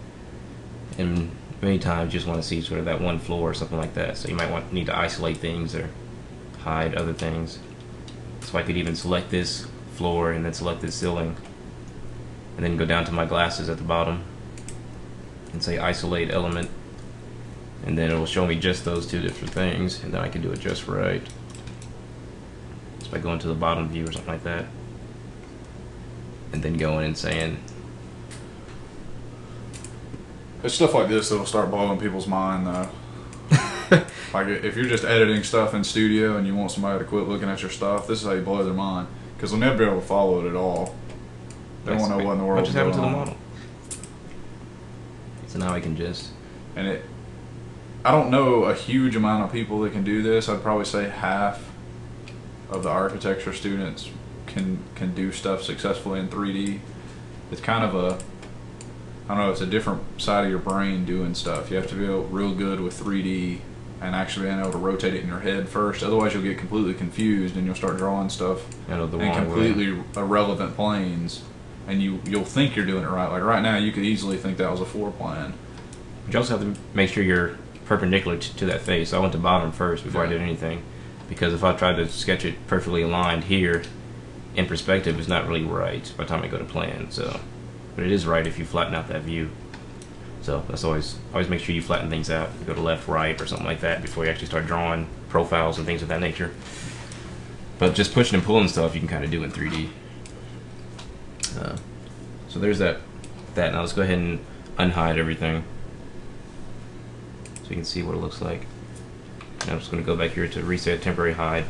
And many times you just want to see sort of that one floor or something like that. So you might need to isolate things or hide other things. So I could even select this floor and then select this ceiling. And then go down to my glasses at the bottom and say isolate element. And then it will show me just those two different things. And then I can do it just right. Just by going to the bottom view or something like that. And then going and saying It's stuff like this that'll start blowing people's mind, though. Like if you're just editing stuff in studio and you want somebody to quit looking at your stuff, this is how you blow their mind, because they'll never be able to follow it at all. They won't know what in the world What just happened to the on. model? So now I can just. And I don't know a huge amount of people that can do this. I'd probably say half of the architecture students can do stuff successfully in 3D. It's kind of I don't know, it's a different side of your brain doing stuff. You have to be real good with 3D and actually being able to rotate it in your head first. Otherwise, you'll get completely confused and you'll start drawing stuff in completely irrelevant planes, and you'll think you're doing it right. Like right now, you could easily think that was a floor plan. But you also have to make sure you're perpendicular to that face. I went to bottom first before I did anything, because if I tried to sketch it perfectly aligned here, in perspective, it's not really right by the time I go to plan. So, but it is right if you flatten out that view. So that's always make sure you flatten things out. You go to left, right, or something like that before you actually start drawing profiles and things of that nature. But just pushing and pulling stuff you can kind of do in 3D. So there's that. Now let's go ahead and unhide everything so you can see what it looks like. And I'm just going to go back here to reset temporary hide.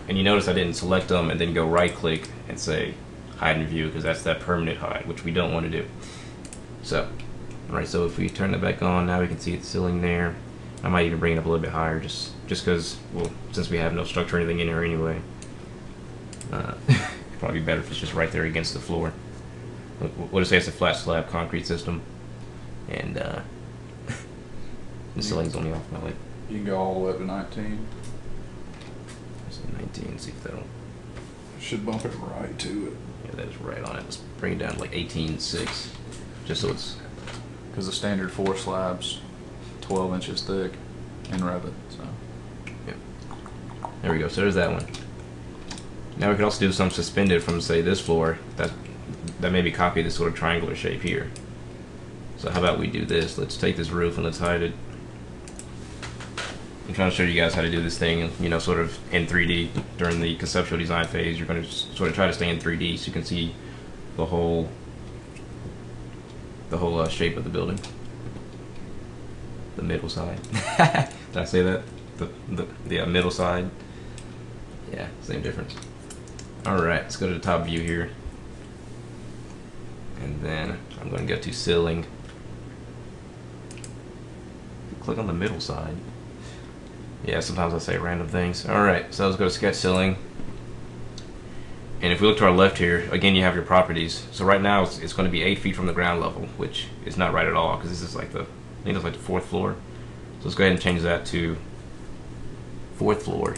And you notice I didn't select them and then go right click and say hide in view, because that's that permanent hide, which we don't want to do. So, alright, so if we turn it back on, now we can see it's ceiling there. I might even bring it up a little bit higher just because, well, since we have no structure or anything in here anyway. Probably better if it's just right there against the floor. We'll just say it's a flat slab concrete system. And the ceiling's only off by like. You can go all the way up to 19. So 19, see if that'll. Should bump it right to it. Yeah, that is right on it. Let's bring it down to like 18.6, just so it's. Because the standard 4 slab's 12 inches thick in Revit, so. Yeah. There we go. So there's that one. Now we could also do some suspended from, say, this floor. That maybe copy this sort of triangular shape here. So how about we do this? Let's take this roof and let's hide it. I'm trying to show you guys how to do this thing, you know, sort of in 3D during the conceptual design phase. You're going to sort of try to stay in 3D so you can see the whole shape of the building. The middle side. Did I say that? The middle side. Yeah, same difference. All right, let's go to the top view here, and then I'm going to go to ceiling. Click on the middle side. Yeah, sometimes I say random things. Alright, so let's go to sketch ceiling. And if we look to our left here, again you have your properties. So right now it's going to be 8 feet from the ground level, which is not right at all, because this is like I think it's like the 4th floor. So let's go ahead and change that to 4th floor.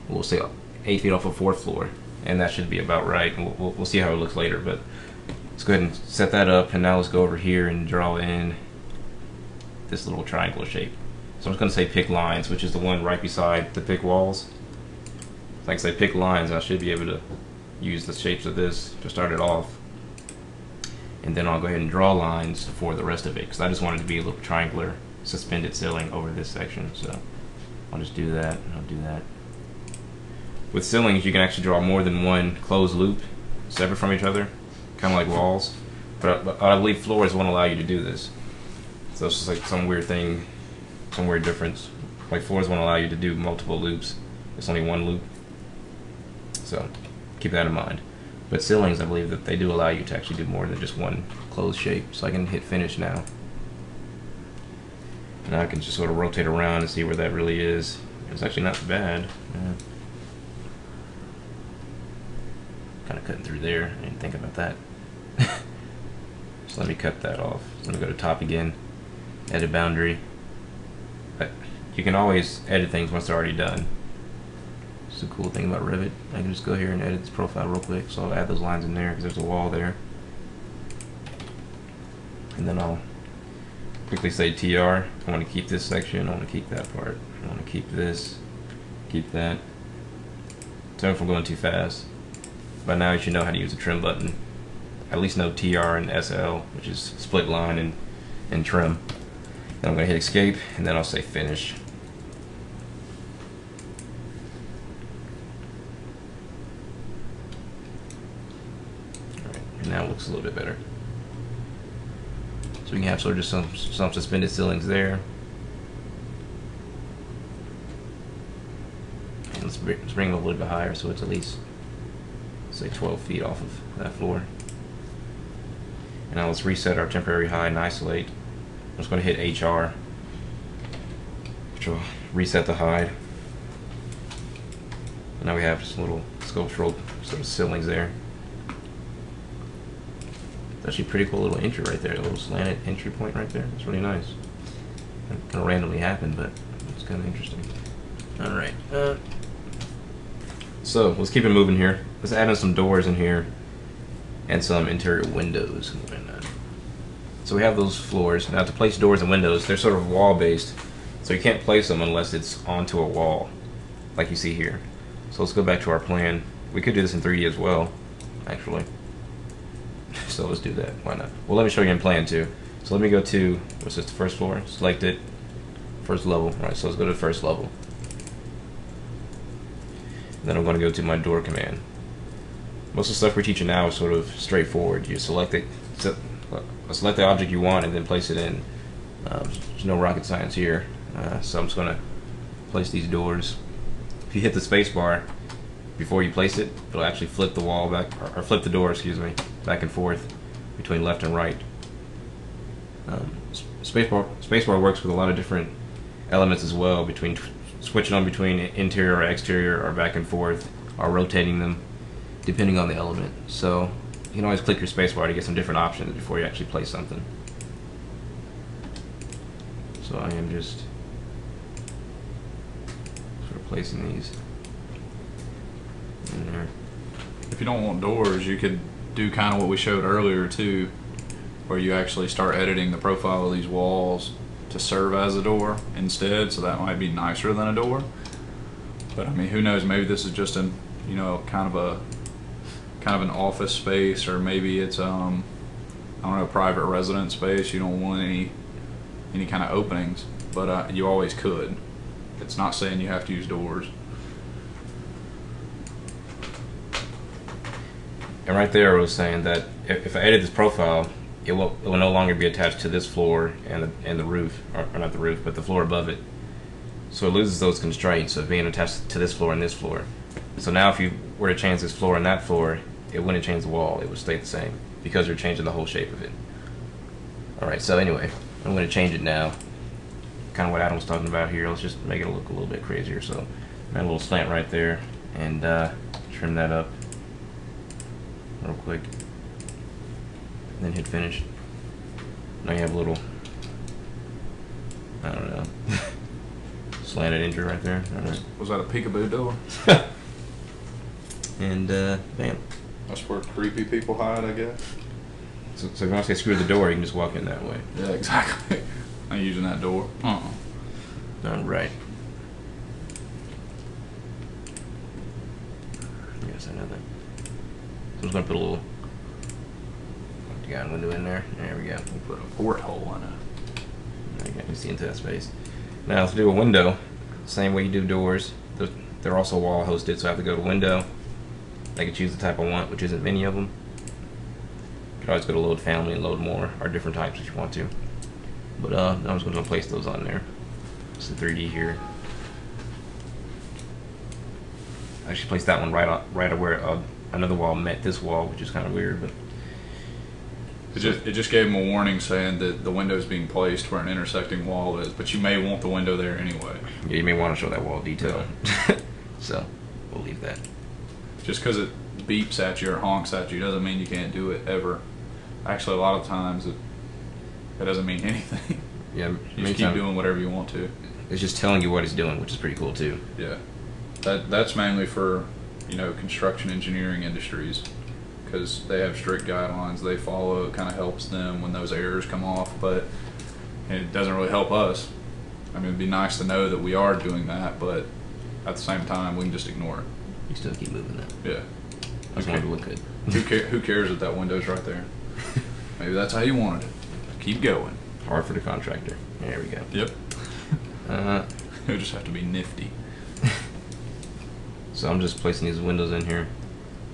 We'll say 8 feet off of 4th floor, and that should be about right. And we'll see how it looks later, but let's go ahead and set that up, and now let's go over here and draw in this little triangular shape. So I'm just going to say pick lines, which is the one right beside the pick walls. Like I say, pick lines, I should be able to use the shapes of this to start it off. And then I'll go ahead and draw lines for the rest of it, because I just want it to be a little triangular suspended ceiling over this section. So I'll just do that, and I'll do that. With ceilings, you can actually draw more than one closed loop separate from each other, kind of like walls. But I believe floors won't allow you to do this. So it's just like some weird thing, some weird difference. Like floors won't allow you to do multiple loops. It's only one loop. So keep that in mind. But ceilings, I believe that they do allow you to actually do more than just one closed shape. So I can hit finish now. Now I can just sort of rotate around and see where that really is. It's actually not bad. Kind of cutting through there. I didn't think about that. So let me cut that off. Let me go to top again. Edit boundary. You can always edit things once they're already done. It's a cool thing about Revit. I can just go here and edit this profile real quick. So I'll add those lines in there because there's a wall there. And then I'll quickly say TR. I want to keep this section. I want to keep that part. I want to keep this. Keep that. Sorry if I'm going too fast. By now you should know how to use the trim button. At least know TR and SL, which is split line and trim. Then I'm going to hit escape, and then I'll say finish. Alright, and now it looks a little bit better. So we can have sort of just some suspended ceilings there. And let's bring it a little bit higher so it's at least, say, 12 feet off of that floor. And now let's reset our temporary hide and isolate. I'm just going to hit HR, which will reset the hide. And now we have just little sculptural sort of ceilings there. It's actually a pretty cool little entry right there, a little slanted entry point right there. It's really nice. It kind of randomly happened, but it's kind of interesting. All right. So let's keep it moving here. Let's add in some doors in here and some interior windows. So we have those floors. Now to place doors and windows, they're sort of wall based. So you can't place them unless it's onto a wall, like you see here. So let's go back to our plan. We could do this in 3D as well, actually. So let's do that. Why not? Well, let me show you in plan too. So let me go to, what's this, the first floor? Select it. First level. All right, so let's go to the first level. Then I'm going to go to my door command. Most of the stuff we're teaching now is sort of straightforward. You select it, select the object you want, and then place it in. There's no rocket science here. So I'm just going to place these doors. If you hit the space bar before you place it, it'll actually flip the wall back, or flip the door, excuse me, back and forth between left and right. Spacebar works with a lot of different elements as well, between switching on between interior or exterior, or back and forth, or rotating them depending on the element. So you can always click your spacebar to get some different options before you actually place something. So I am just sort of placing these in there. If you don't want doors, you could do kind of what we showed earlier too, where you actually start editing the profile of these walls to serve as a door instead, so that might be nicer than a door. But I mean, who knows, maybe this is just an, you know, kind of an office space, or maybe it's I don't know, private residence space. You don't want any kind of openings, but you always could. It's not saying you have to use doors. And right there I was saying that if I edit this profile, it will no longer be attached to this floor and the roof, or not the roof, but the floor above it. So it loses those constraints of being attached to this floor and this floor. So now if you were to change this floor and that floor, it wouldn't change the wall, it would stay the same, because you're changing the whole shape of it. Alright, so anyway, I'm going to change it now. Kind of what Adam was talking about here. Let's just make it look a little bit crazier. So add a little slant right there, and trim that up real quick. And then hit finish. Now you have a little, I don't know, slanted entry right there. Right. Was that a peekaboo door? And bam. That's where creepy people hide, I guess. So if you want to say screw the door, you can just walk in that way. Yeah, exactly. I'm using that door. All right. Yes, I know that. So I'm just going to put a little window in there. There we go. We'll put a porthole in it. There you go. You see into that space. Now let's do a window. Same way you do doors. They're also wall hosted, so I have to go to window. I can choose the type I want, which isn't many of them. You can always go to load family and load more, or different types if you want to. But I'm just going to place those on there. It's the 3D here. I actually placed that one right where another wall met this wall, which is kind of weird, but it just gave them a warning saying that the window is being placed where an intersecting wall is, but you may want the window there anyway. Yeah, you may want to show that wall detail. Yeah. So we'll leave that. Just because it beeps at you or honks at you doesn't mean you can't do it ever. Actually, a lot of times it doesn't mean anything. Yeah, you just keep doing whatever you want to. It's just telling you what it's doing, which is pretty cool too. Yeah, that's mainly for, you know, construction engineering industries, because they have strict guidelines they follow. It kind of helps them when those errors come off, but it doesn't really help us. I mean, it'd be nice to know that we are doing that, but at the same time, we can just ignore it. You still keep moving that. Yeah. I just want it to look good. Who cares if that window's right there? Maybe that's how you wanted it. Keep going. Hard for the contractor. There we go. Yep. It'll just have to be nifty. So I'm just placing these windows in here.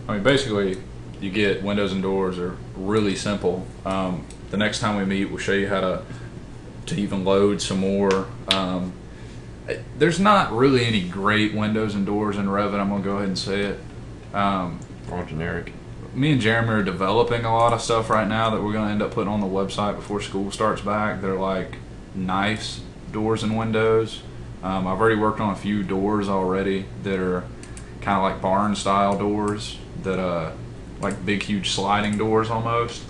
I mean, basically, you get windows and doors are really simple. The next time we meet, we'll show you how to even load some more. There's not really any great windows and doors in Revit. I'm gonna go ahead and say it. All generic. Me and Jeremy are developing a lot of stuff right now that we're going to end up putting on the website before school starts back. They're like nice doors and windows. I've already worked on a few doors already that are kind of like barn style doors that like big huge sliding doors almost.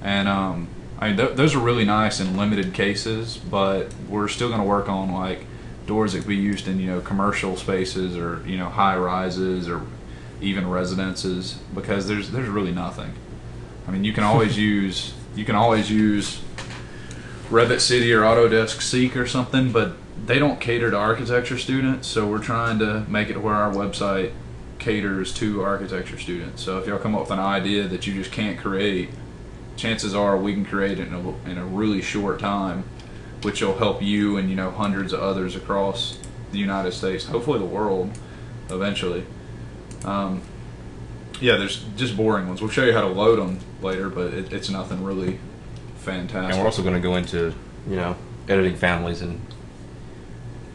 And I mean those are really nice in limited cases, but we're still going to work on like doors that can be used in, you know, commercial spaces or, you know, high rises or even residences, because there's really nothing. I mean, you can always use Revit City or Autodesk Seek or something, but they don't cater to architecture students. So we're trying to make it where our website caters to architecture students. So if y'all come up with an idea that you just can't create, chances are we can create it in a really short time, which will help you and, you know, hundreds of others across the United States, hopefully the world eventually. Yeah, there's just boring ones. We'll show you how to load them later, but it's nothing really fantastic. And we're also going to go into, you know, editing families and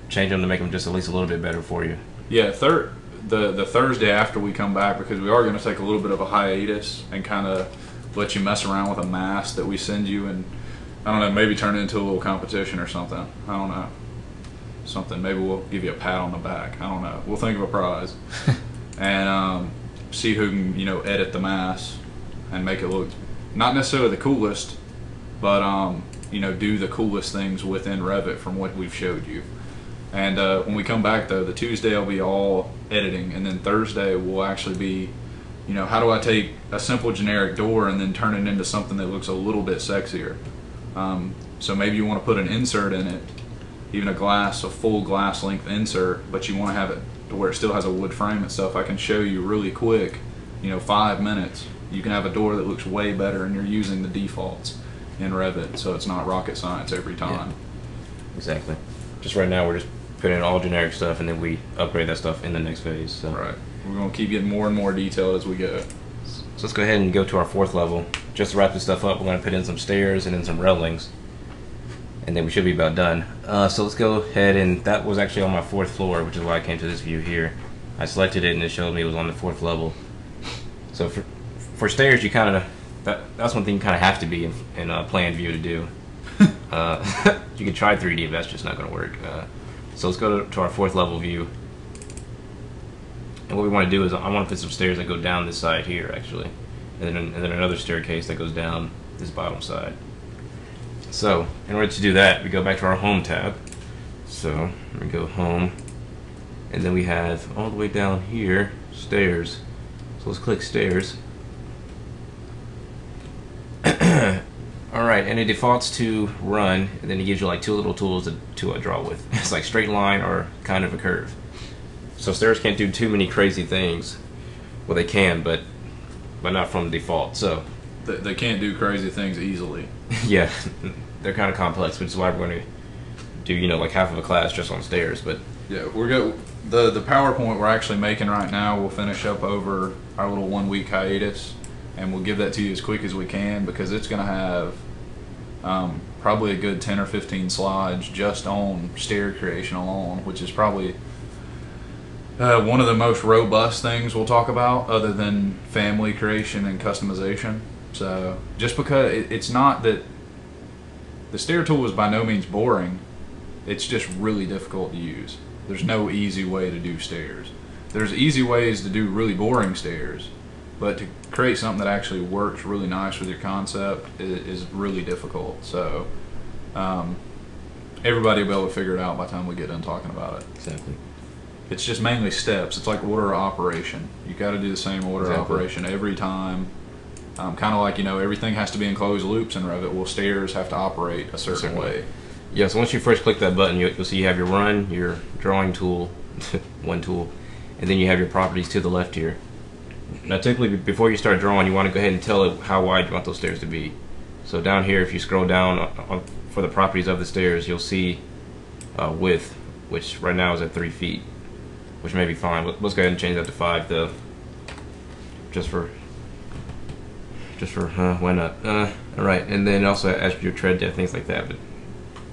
change them to make them just at least a little bit better for you. Yeah, the Thursday after we come back, because we are going to take a little bit of a hiatus and kind of let you mess around with a mask that we send you, and I don't know, maybe turn it into a little competition or something. I don't know. Something. Maybe we'll give you a pat on the back. I don't know. We'll think of a prize. And see who can, you know, edit the mask and make it look not necessarily the coolest, but you know, do the coolest things within Revit from what we've showed you. And when we come back though, the Tuesday will be all editing, and then Thursday will actually be, you know, how do I take a simple generic door and then turn it into something that looks a little bit sexier. So maybe you want to put an insert in it, even a full glass length insert, but you want to have it to where it still has a wood frame and stuff. I can show you really quick, you know, 5 minutes. You can have a door that looks way better, and you're using the defaults in Revit, so it's not rocket science every time. Yeah, exactly. Just right now we're just putting in all generic stuff, and then we upgrade that stuff in the next phase. So. Right. We're going to keep getting more and more detailed as we go. So let's go ahead and go to our 4th level. Just to wrap this stuff up, we're going to put in some stairs and then some railings, and then we should be about done. So let's go ahead, and that was actually on my 4th floor, which is why I came to this view here. I selected it and it showed me it was on the 4th level. So for stairs, you kind of, that's one thing you kind of have to be in a plan view to do. You can try 3D, but that's just not going to work. So let's go to our 4th level view. And what we want to do is I want to put some stairs that go down this side here, actually, and then another staircase that goes down this bottom side. So in order to do that, we go back to our Home tab. So we go Home, and then we have all the way down here stairs. So let's click stairs. Alright, and it defaults to run, and then it gives you like 2 little tools to draw with. It's like straight line or kind of a curve. So stairs can't do too many crazy things. Well, they can, but not from default. So They can't do crazy things easily. yeah, they're kind of complex, which is why we're going to do, you know, like half of a class just on stairs. But yeah, we're good. The PowerPoint we're actually making right now, we'll finish up over our little 1-week hiatus, and we'll give that to you as quick as we can, because it's going to have probably a good 10 or 15 slides just on stair creation alone, which is probably one of the most robust things we'll talk about, other than family creation and customization. So just because it's not that the stair tool is by no means boring, it's just really difficult to use. There's no easy way to do stairs. There's easy ways to do really boring stairs, but to create something that actually works really nice with your concept is really difficult. So everybody will be able to figure it out by the time we get done talking about it. exactly. It's just mainly steps. It's like order of operation. You got to do the same order of operation every time. Kind of like, you know, everything has to be in closed loops in Revit. Well, stairs have to operate a certain way. Yeah, so once you first click that button, you'll see you have your run, your drawing tool, one tool, and then you have your properties to the left here. Now typically before you start drawing, you want to go ahead and tell it how wide you want those stairs to be. So down here, if you scroll down for the properties of the stairs, you'll see width, which right now is at 3 feet, which may be fine. Let's go ahead and change that to 5 though, just for just for why not? All right, and then also asks your tread depth, things like that.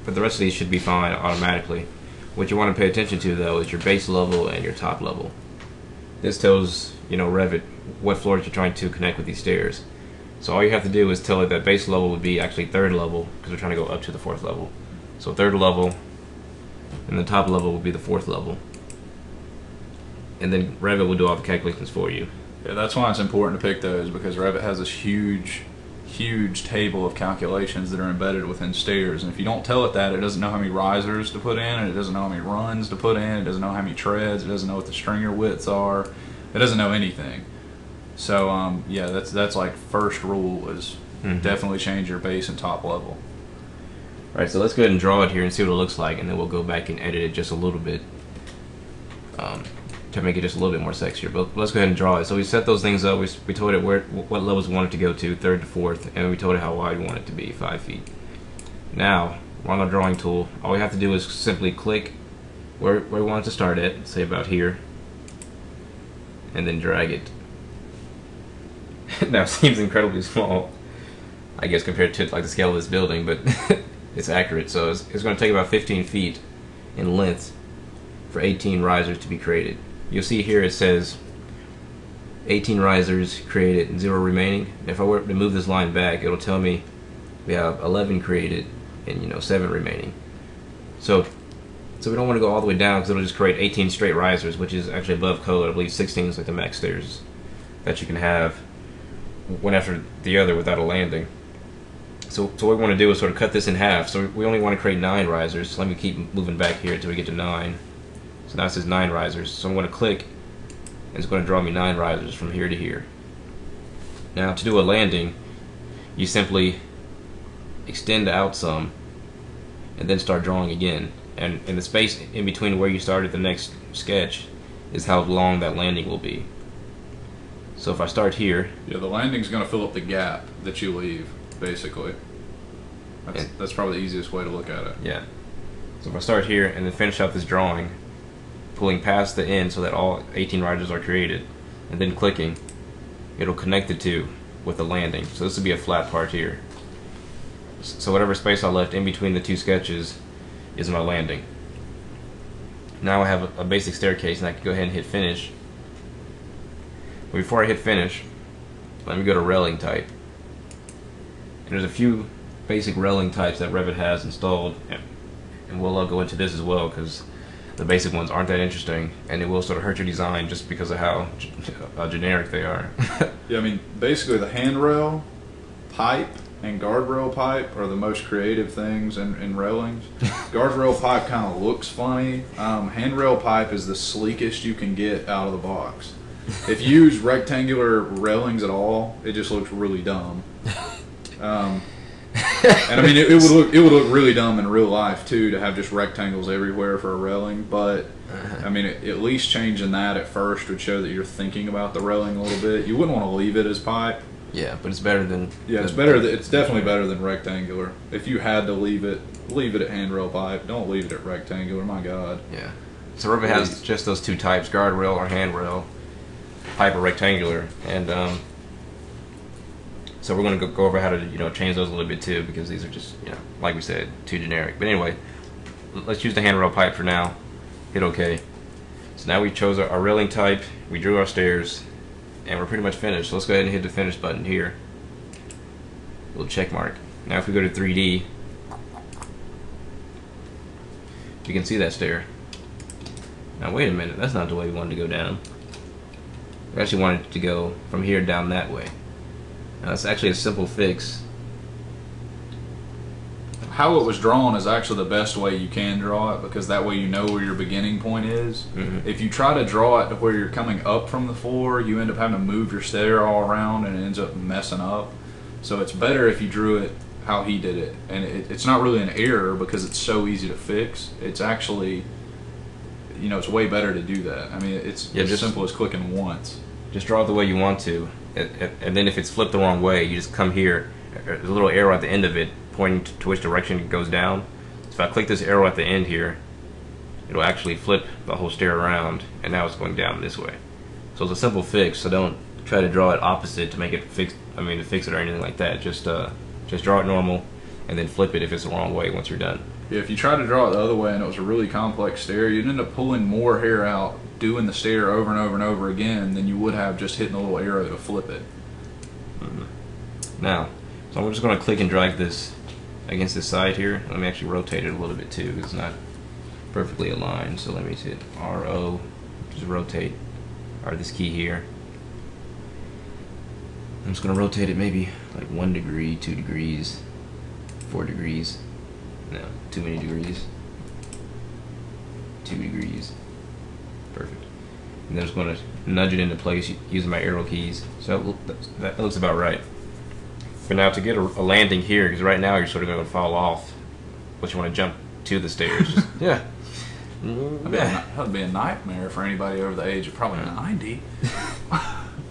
But the rest of these should be fine automatically. What you want to pay attention to though is your base level and your top level. This tells Revit what floors you're trying to connect with these stairs. So all you have to do is tell it that base level would be actually third level because we're trying to go up to the fourth level. So third level, and the top level will be the fourth level. And then Revit will do all the calculations for you. Yeah, that's why it's important to pick those, because Revit has this huge table of calculations that are embedded within stairs, and if you don't tell it that, it doesn't know how many risers to put in, and it doesn't know how many runs to put in, it doesn't know how many treads, it doesn't know what the stringer widths are, it doesn't know anything. So yeah, that's like first rule is definitely change your base and top level. Alright, so let's go ahead and draw it here and see what it looks like, and then we'll go back and edit it just a little bit to make it just a little bit more sexier. But let's go ahead and draw it. So we set those things up. We told it what levels we want it to go to, third to fourth, and we told it how wide we want it to be, 5 feet. Now, we're on our drawing tool. All we have to do is simply click where we want it to start at, say about here, and then drag it. Now it seems incredibly small, I guess, compared to like the scale of this building, but it's accurate. So it's going to take about 15 feet in length for 18 risers to be created. You'll see here it says 18 risers created and 0 remaining. If I were to move this line back, it'll tell me we have 11 created and 7 remaining. So we don't want to go all the way down because it'll just create 18 straight risers, which is actually above code. I believe 16 is like the max stairs that you can have one after the other without a landing. So what we want to do is sort of cut this in half. So we only want to create 9 risers. So let me keep moving back here until we get to 9. So now it says 9 risers. So I'm going to click, and it's going to draw me 9 risers from here to here. Now to do a landing, you simply extend out some, and then start drawing again. And the space in between where you started the next sketch is how long that landing will be. So if I start here, yeah, the landing's going to fill up the gap that you leave, basically. That's probably the easiest way to look at it. Yeah. So if I start here and then finish out this drawing, pulling past the end so that all 18 risers are created, and then clicking, it'll connect the two with the landing. So this would be a flat part here. So whatever space I left in between the two sketches is my landing. Now I have a basic staircase, and I can go ahead and hit finish. But before I hit finish, let me go to railing type. And there's a few basic railing types that Revit has installed, and we'll go into this as well because the basic ones aren't that interesting, and it will sort of hurt your design just because of how generic they are. Yeah, I mean, basically the handrail, pipe, and guardrail pipe are the most creative things in railings. Guardrail pipe kind of looks funny. Handrail pipe is the sleekest you can get out of the box. If you use rectangular railings at all, it just looks really dumb. And I mean, it would look really dumb in real life too to have just rectangles everywhere for a railing. But I mean, at least changing that at first would show that you're thinking about the railing a little bit. You wouldn't want to leave it as pipe. Yeah, but it's better than. Yeah, it's better. It's definitely better than rectangular. If you had to leave it at handrail pipe. Don't leave it at rectangular. My God. Yeah. So Revit has just those two types: guardrail or handrail, pipe or rectangular, and so we're going to go over how to change those a little bit too, because these are just like we said, too generic. But anyway, let's use the handrail pipe for now. Hit OK. So now we chose our railing type, we drew our stairs, and we're pretty much finished. So let's go ahead and hit the finish button here. Little check mark. Now if we go to 3D, you can see that stair. Now wait a minute, that's not the way we wanted to go down. We actually wanted it to go from here down that way. Now that's actually a simple fix. How it was drawn is actually the best way you can draw it, because that way you know where your beginning point is. If you try to draw it to where you're coming up from the floor, you end up having to move your stair all around and it ends up messing up. So it's better if you drew it how he did it. And it's not really an error because it's so easy to fix. It's actually, it's way better to do that. I mean, it's as simple as clicking once. Just draw it the way you want to, and then if it's flipped the wrong way, you just come here. There's a little arrow at the end of it pointing to which direction it goes down. So if I click this arrow at the end here, it'll actually flip the whole stair around, and now it's going down this way. So it's a simple fix, so don't try to draw it opposite to make it fix. I mean, to fix it or anything like that. Just draw it normal, and then flip it if it's the wrong way once you're done. Yeah, if you try to draw it the other way and it was a really complex stair, you'd end up pulling more hair out doing the stair over and over and over again than you would have just hitting a little arrow to flip it. Now, so I'm just going to click and drag this against this side here. Let me actually rotate it a little bit too, because it's not perfectly aligned. So let me hit RO, just rotate, or this key here. I'm just going to rotate it maybe like 1 degree, 2 degrees, 4 degrees. No, too many degrees. 2 degrees. Perfect. And then I'm just going to nudge it into place using my arrow keys. So that looks about right. But now to get a landing here, because right now you're sort of going to fall off, but you want to jump to the stairs. Just, yeah. That'd be a nightmare for anybody over the age of probably 90.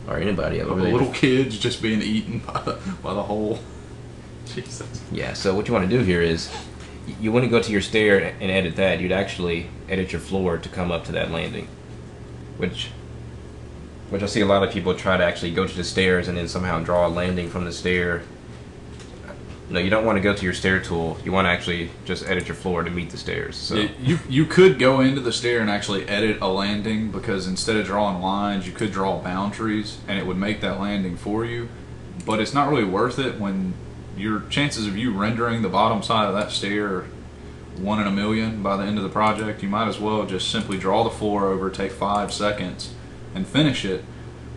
Or anybody over The there. little kids just being eaten by the hole. Jesus. Yeah, so what you want to do here is you want to go to your stair and edit that. You'd actually edit your floor to come up to that landing, which I see a lot of people try to actually go to the stairs and then somehow draw a landing from the stair. No, you don't want to go to your stair tool. You want to actually just edit your floor to meet the stairs. So you could go into the stair and actually edit a landing, because instead of drawing lines, you could draw boundaries and it would make that landing for you. But it's not really worth it when your chances of you rendering the bottom side of that stair are 1 in a million by the end of the project. You might as well just simply draw the floor over, take 5 seconds, and finish it,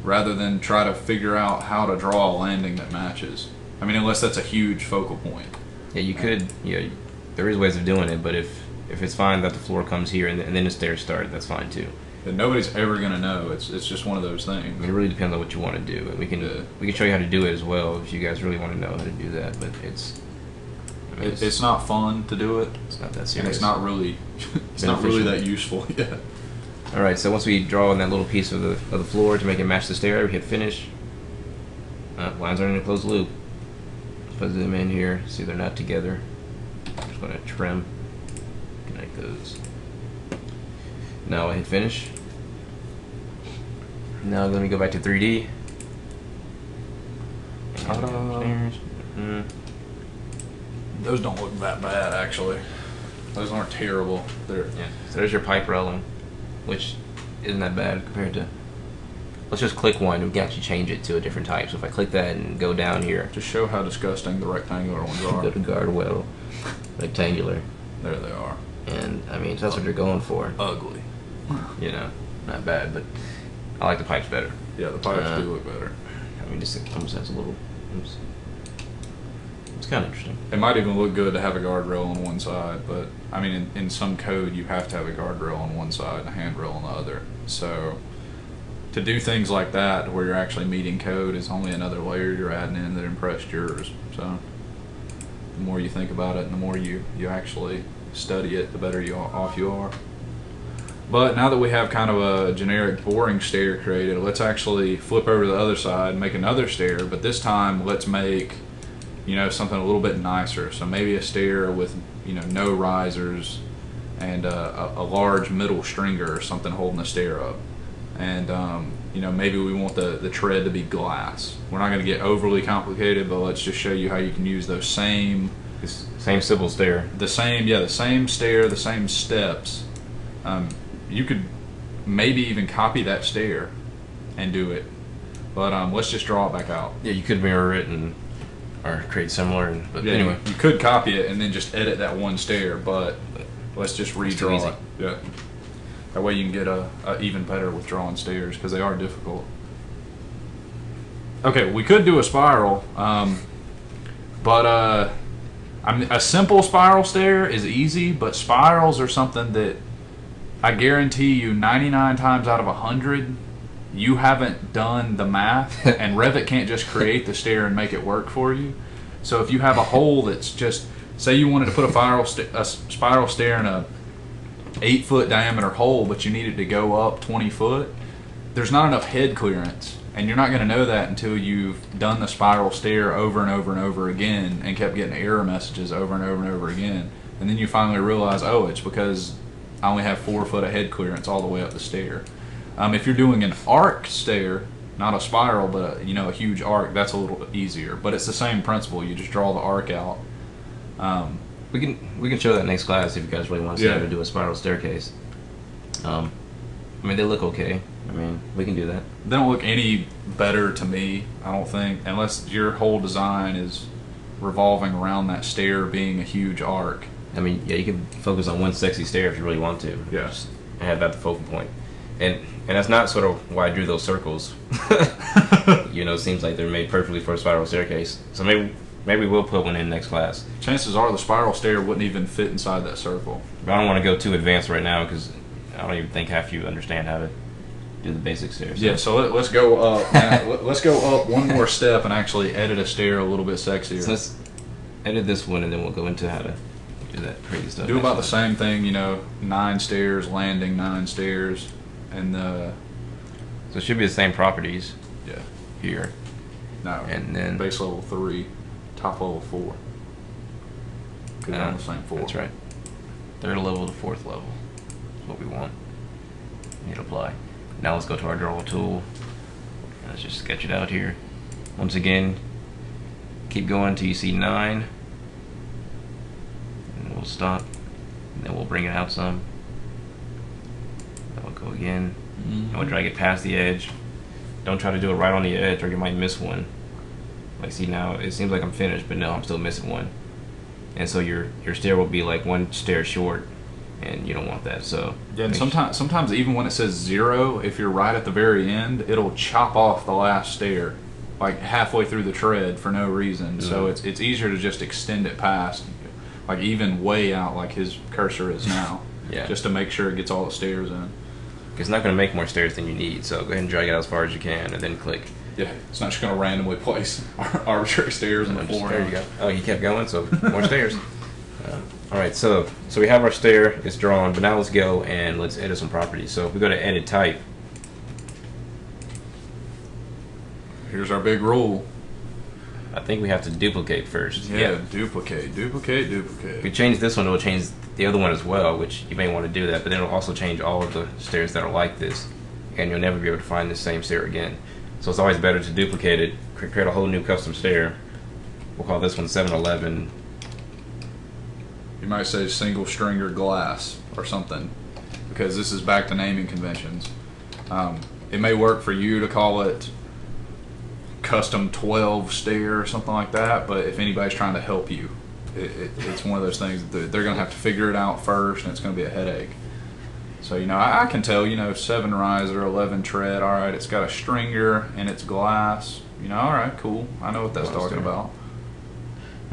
rather than try to figure out how to draw a landing that matches. I mean, unless that's a huge focal point. yeah, you could. Yeah, there is ways of doing it, but if it's fine that the floor comes here and then the stairs start, that's fine too. And nobody's ever gonna know. It's just one of those I things. mean, it really depends on what you want to do, and we can show you how to do it as well if you guys really want to know how to do that. But I mean, It's not fun to do it, it's not that and serious. it's not really that useful. Yeah. All right, so once we draw on that little piece of the floor to make it match the stair, we hit finish. Lines are in a closed loop. Put them in here, see they're not together. I'm just going to trim, connect those. Now I hit finish. Now let me go back to 3D. Those don't look that bad, actually. Those aren't terrible. They're Yeah, so there's your pipe railing, which isn't that bad compared to. Let's just click one and we can actually change it to a different type. So if I click that and go down here, just show how disgusting the rectangular ones go are. to guardrail, rectangular, There they are. and I mean, so that's what they're going for. Ugly. You know, not bad, but I like the pipes better. Yeah, the pipes do look better. I mean, just it almost has a little. Oops. It's kind of interesting. It might even look good to have a guardrail on one side, but I mean, in some code, you have to have a guardrail on one side and a handrail on the other. So to do things like that, where you're actually meeting code, is only another layer you're adding in that impressed yours. So the more you think about it, and the more you actually study it, the better off you are. But now that we have kind of a generic boring stair created, let's actually flip over to the other side and make another stair, but this time let's make, you know, something a little bit nicer. So maybe a stair with, you know, no risers and a large middle stringer or something holding the stair up. And you know, maybe we want the tread to be glass. We're not going to get overly complicated, but let's just show you how you can use those same Sybil stair. the same stair, the same steps. You could maybe even copy that stair and do it, but let's just draw it back out. Yeah, you could mirror it and or create similar. But Yeah, anyway, you could copy it and then just edit that one stair, but let's just It's too redraw easy. it. Yeah, that way you can get a even better with drawing stairs, because they are difficult. Okay, we could do a spiral, but I mean, a simple spiral stair is easy, but spirals are something that I guarantee you 99 times out of 100 you haven't done the math, and Revit can't just create the stair and make it work for you. So if you have a hole that's just, say you wanted to put a spiral stair in a 8-foot diameter hole, but you needed to go up 20 foot, there's not enough head clearance, and you're not going to know that until you've done the spiral stair over and over and over again and kept getting error messages over and over and over again, and then you finally realize, oh, it's because I only have 4 foot of head clearance all the way up the stair. If you're doing an arc stair, not a spiral, but a huge arc, that's a little easier. But it's the same principle. You just draw the arc out. We can show that next class if you guys really want to see Yeah. how to do a spiral staircase. I mean, they look okay. I mean, we can do that. They don't look any better to me, I don't think, unless your whole design is revolving around that stair being a huge arc. I mean, yeah, you can focus on one sexy stair if you really want to. Yeah. Just have that the focal point. And that's not sort of why I drew those circles. It seems like they're made perfectly for a spiral staircase. So maybe we'll put one in next class. Chances are the spiral stair wouldn't even fit inside that circle. But I don't want to go too advanced right now because I don't even think half you understand how to do the basic stairs. Yeah, so let's go up. Let's go up one more step and actually edit a stair a little bit sexier. So let's edit this one and then we'll go into how to do that crazy stuff. Do about the same thing, 9 stairs, landing 9 stairs, and So it should be the same properties yeah, here. no, And then base level 3, top level 4. Go down the same 4. That's right. Third level to fourth level is what we want. Hit apply. Now let's go to our draw tool. Let's just sketch it out here. Once again, keep going until you see 9. And we'll stop. And then we'll bring it out some. Then we'll go again. And we'll drag it past the edge. Don't try to do it right on the edge or you might miss one. Like, see, now it seems like I'm finished, but no, I'm still missing one. And so your stair will be like one stair short, and you don't want that. So Yeah, and sometimes even when it says 0, if you're right at the very end, it'll chop off the last stair, like halfway through the tread for no reason. So it's easier to just extend it past, like even way out, like his cursor is now. Yeah. Just to make sure it gets all the stairs in. it's not going to make more stairs than you need. So go ahead and drag it out as far as you can, and then click. Yeah, it's not just going to randomly place arbitrary stairs on the floor. There you go. Oh, he kept going, so more stairs. All right, so we have our stair. It's drawn, but now let's go and let's edit some properties. So if we go to edit type, Here's our big rule. I think we have to duplicate first. Yeah, duplicate. If we change this one, it will change the other one as well, which you may want to do that, but then it'll also change all of the stairs that are like this, and you'll never be able to find the same stair again. So it's always better to duplicate it, create a whole new custom stair. We'll call this one 711. You might say single stringer glass or something, because this is back to naming conventions. It may work for you to call it custom 12 stair or something like that, but if anybody's trying to help you, it's one of those things that they're going to have to figure it out first, and it's going to be a headache. So, I can tell, 7 riser, 11 tread, all right, it's got a stringer and it's glass. All right, cool. I know what that's talking about.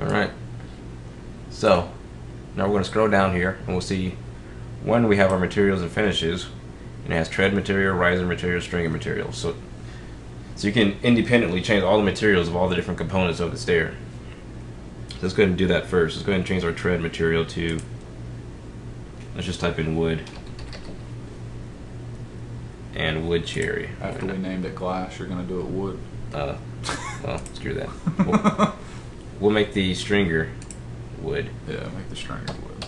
All right. So now we're going to scroll down here, and we'll see, one, we have our materials and finishes, and it has tread material, riser material, stringer material. So you can independently change all the materials of all the different components of the stair. So let's go ahead and do that first. Let's go ahead and change our tread material to, let's just type in wood. And wood cherry. After we named it glass, you're going to do it wood. Well, screw that. We'll make the stringer wood. Yeah, make the stringer wood.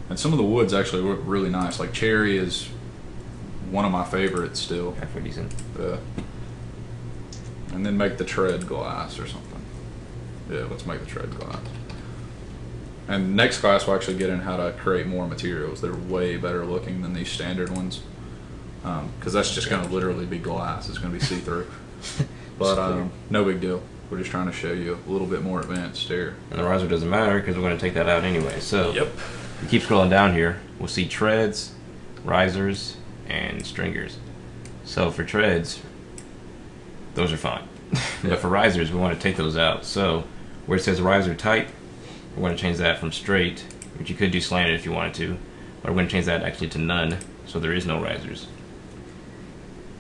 And some of the woods actually look really nice. Like cherry is one of my favorites still. Halfway decent. And then make the tread glass or something. Yeah, let's make the tread glass. And next class we'll actually get in how to create more materials. They're way better looking than these standard ones. Because that's just going to literally be glass. It's going to be see-through. But no big deal. We're just trying to show you a little bit more advanced stair. And the riser doesn't matter because we're going to take that out anyway. So Yep. we keep scrolling down here. We'll see treads, risers, and stringers. So for treads, those are fine. But for risers, we want to take those out. So where it says riser type, we're going to change that from straight, which you could do slanted if you wanted to. But we're going to change that actually to none, so there is no risers.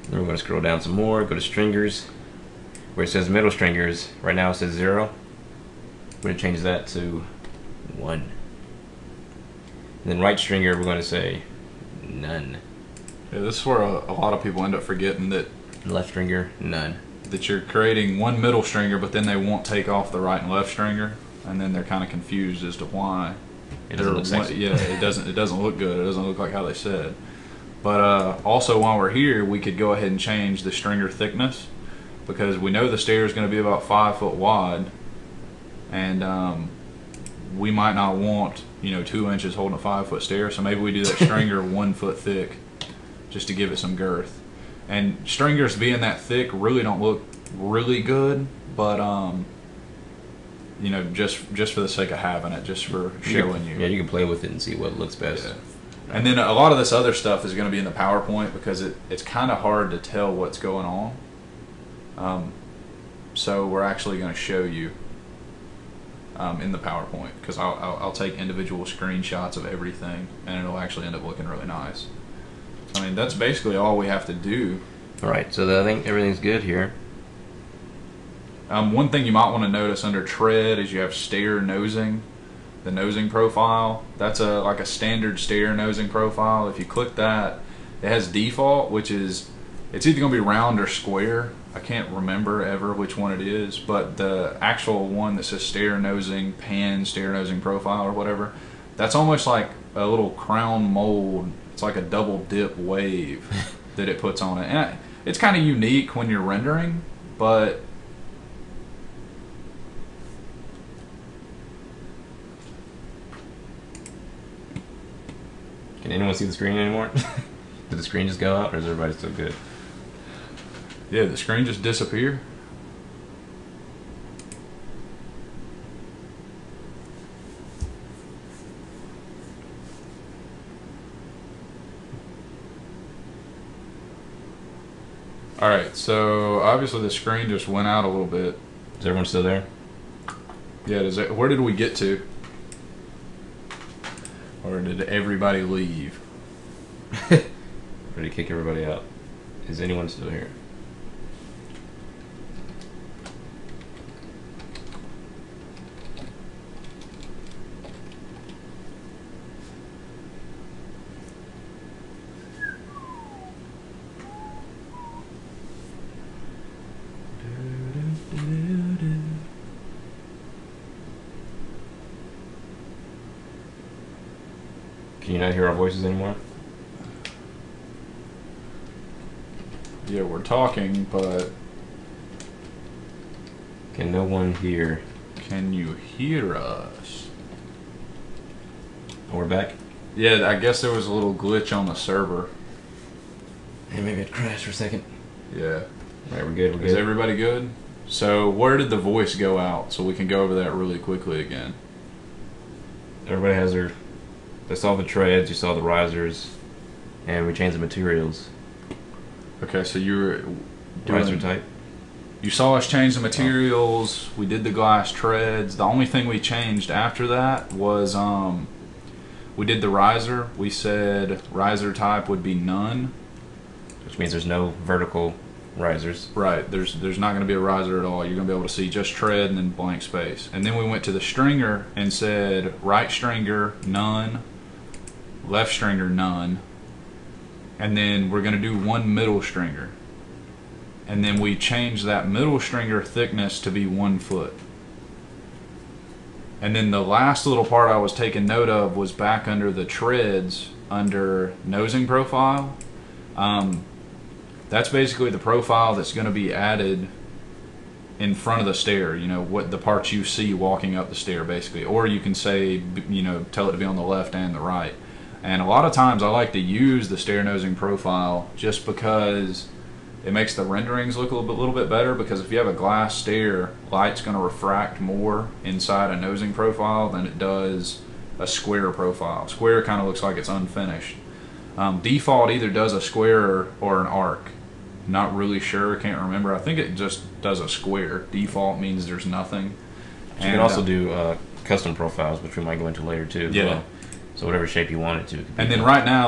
Then we're going to scroll down some more, go to stringers. Where it says middle stringers, right now it says 0. We're going to change that to 1. And then right stringer, we're going to say none. Yeah, this is where a lot of people end up forgetting that Left stringer, none. you're creating one middle stringer, but then they won't take off the right and left stringer, and then they're kind of confused as to why. It doesn't look sexy. Yeah, it doesn't look good. It doesn't look like how they said. But also while we're here, we could go ahead and change the stringer thickness, because we know the stair is going to be about 5 foot wide, and we might not want 2 inches holding a 5 foot stair. So maybe we do that stringer 1 foot thick, just to give it some girth. And stringers being that thick really don't look really good, but just for the sake of having it, just for showing you. Yeah, you can play with it and see what looks best. Yeah. And then a lot of this other stuff is going to be in the PowerPoint, because it's kind of hard to tell what's going on. So we're actually going to show you in the PowerPoint, because I'll take individual screenshots of everything, and it'll actually end up looking really nice. I mean, that's basically all we have to do. All right, so I think everything's good here. One thing you might want to notice under tread is you have stair nosing, the nosing profile. That's like a standard stair nosing profile. If you click that, it has default, which is, it's either going to be round or square. I can't remember ever which one it is, but the actual one that says stair nosing pan, stair nosing profile or whatever, that's almost like a little crown mold. It's like a double dip wave that it puts on it. And it's kind of unique when you're rendering, but Can anyone see the screen anymore? Did the screen just go out, or is everybody still good? yeah, the screen just disappeared. Alright, so obviously the screen just went out a little bit. Is everyone still there? Yeah, where did we get to? Or did everybody leave? Ready to kick everybody out. Is anyone still here? Can you not hear our voices anymore? Yeah, we're talking, but Can no one hear? can you hear us? Oh, we're back? Yeah, I guess there was a little glitch on the server. Hey, maybe it crashed for a second. Yeah. Alright, we're good, we're Is good. everybody good? So where did the voice go out, so we can go over that really quickly again? Everybody has their... They saw the treads, you saw the risers, and we changed the materials. Okay, so you were Riser type. You saw us change the materials. We did the glass treads. The only thing we changed after that was we did the riser. We said riser type would be none. Which means there's no vertical risers. Right. There's not going to be a riser at all. You're going to be able to see just tread and then blank space. And then we went to the stringer and said right stringer none, left stringer none, and then we're going to do one middle stringer. And then we changed that middle stringer thickness to be 1 foot. And then the last little part I was taking note of was back under the treads, under nosing profile. That's basically the profile that's going to be added in front of the stair, what the parts you see walking up the stair basically. Or you can say, tell it to be on the left and the right. And a lot of times I like to use the stair nosing profile just because it makes the renderings look a little bit better, because if you have a glass stair, light's going to refract more inside a nosing profile than it does a square profile. Square kind of looks like it's unfinished. Default either does a square or an arc. Not really sure, can't remember. I think it just does a square. Default means there's nothing. You can also do custom profiles, which we might go into later too. As Yeah. well. So whatever shape you want it to. It could be And then done. right now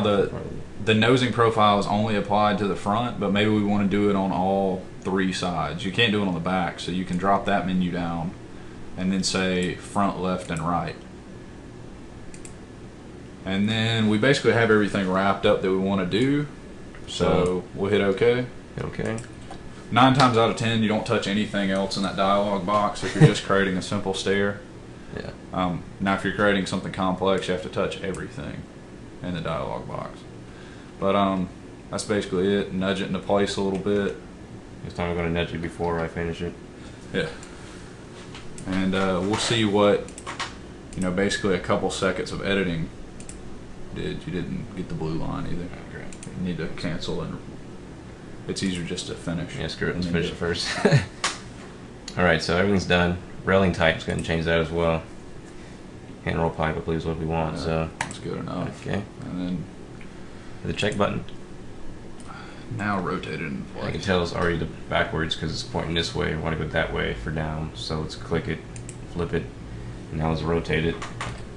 the nosing profile is only applied to the front, but maybe we want to do it on all 3 sides. You can't do it on the back, so you can drop that menu down and then say front, left, and right. And then we basically have everything wrapped up that we want to do. So we'll hit OK. Okay. 9 times out of 10, you don't touch anything else in that dialog box if you're just creating a simple stair. Yeah. Now if you're creating something complex, you have to touch everything in the dialog box. But that's basically it. Nudge it into place a little bit. This time I'm going to nudge it before I finish it. Yeah. And we'll see what, basically a couple seconds of editing did. You didn't get the blue line either. Okay. You need to cancel, and it's easier just to finish. Yeah, screw it. Let's finish it first. Alright, so everything's done. Railing type's going to change that as well. Hand roll pipe, I believe, is what we want. Yeah, So that's good enough. okay. And then The check button. now rotate it in I place. can tell it's already backwards because it's pointing this way. I want to go that way for down. So let's click it, flip it. And now let's rotate it.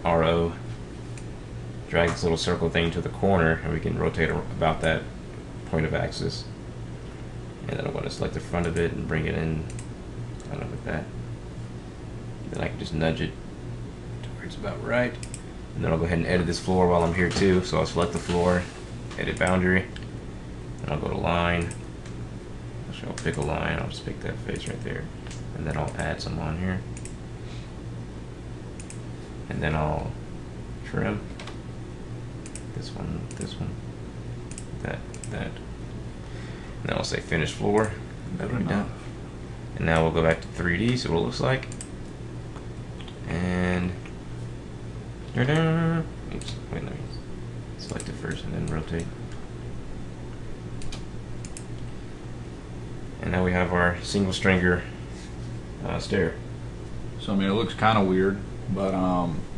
RO. Drag this little circle thing to the corner, and we can rotate about that point of axis. And then I'm going to select the front of it and bring it in, kind of like that. Then I can just nudge it to where it's about right. And then I'll go ahead and edit this floor while I'm here too. So I'll select the floor, edit boundary, and I'll go to line. Actually, I'll pick a line. I'll just pick that face right there, and then I'll add some on here. And then I'll trim this one, that. And then I'll say finish floor. Good That'll be enough. done. And now we'll go back to 3D, see what it looks like. And oops, wait, let me select it first and then rotate. And now we have our single stringer stair. So I mean, it looks kind of weird, but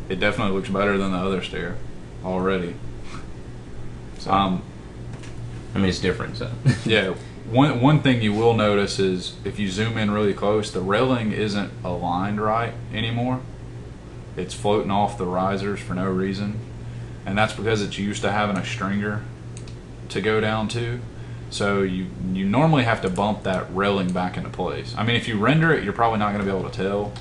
it definitely looks better than the other stair already. So, I mean, it's different. So Yeah, one thing you will notice is if you zoom in really close, the railing isn't aligned right anymore. It's floating off the risers for no reason, and that's because it's used to having a stringer to go down to. So you normally have to bump that railing back into place. I mean, if you render it, you're probably not going to be able to tell.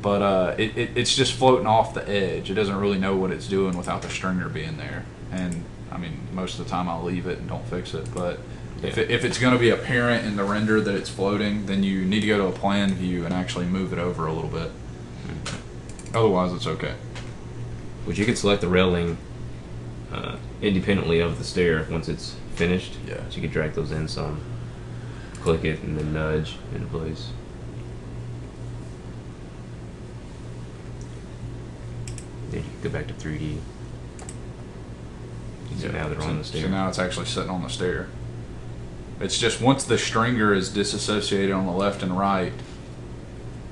But it's just floating off the edge. It doesn't really know what it's doing without the stringer being there. And I mean, most of the time I'll leave it and don't fix it. But if it's going to be apparent in the render that it's floating, then you need to go to a plan view and actually move it over a little bit. Otherwise, it's okay. which you can select the railing independently of the stair once it's finished. Yeah. So you can drag those in some, click it, and then nudge into place. Then you can go back to 3D. So now they're on the stair. So now it's actually sitting on the stair. It's just once the stringer is disassociated on the left and right,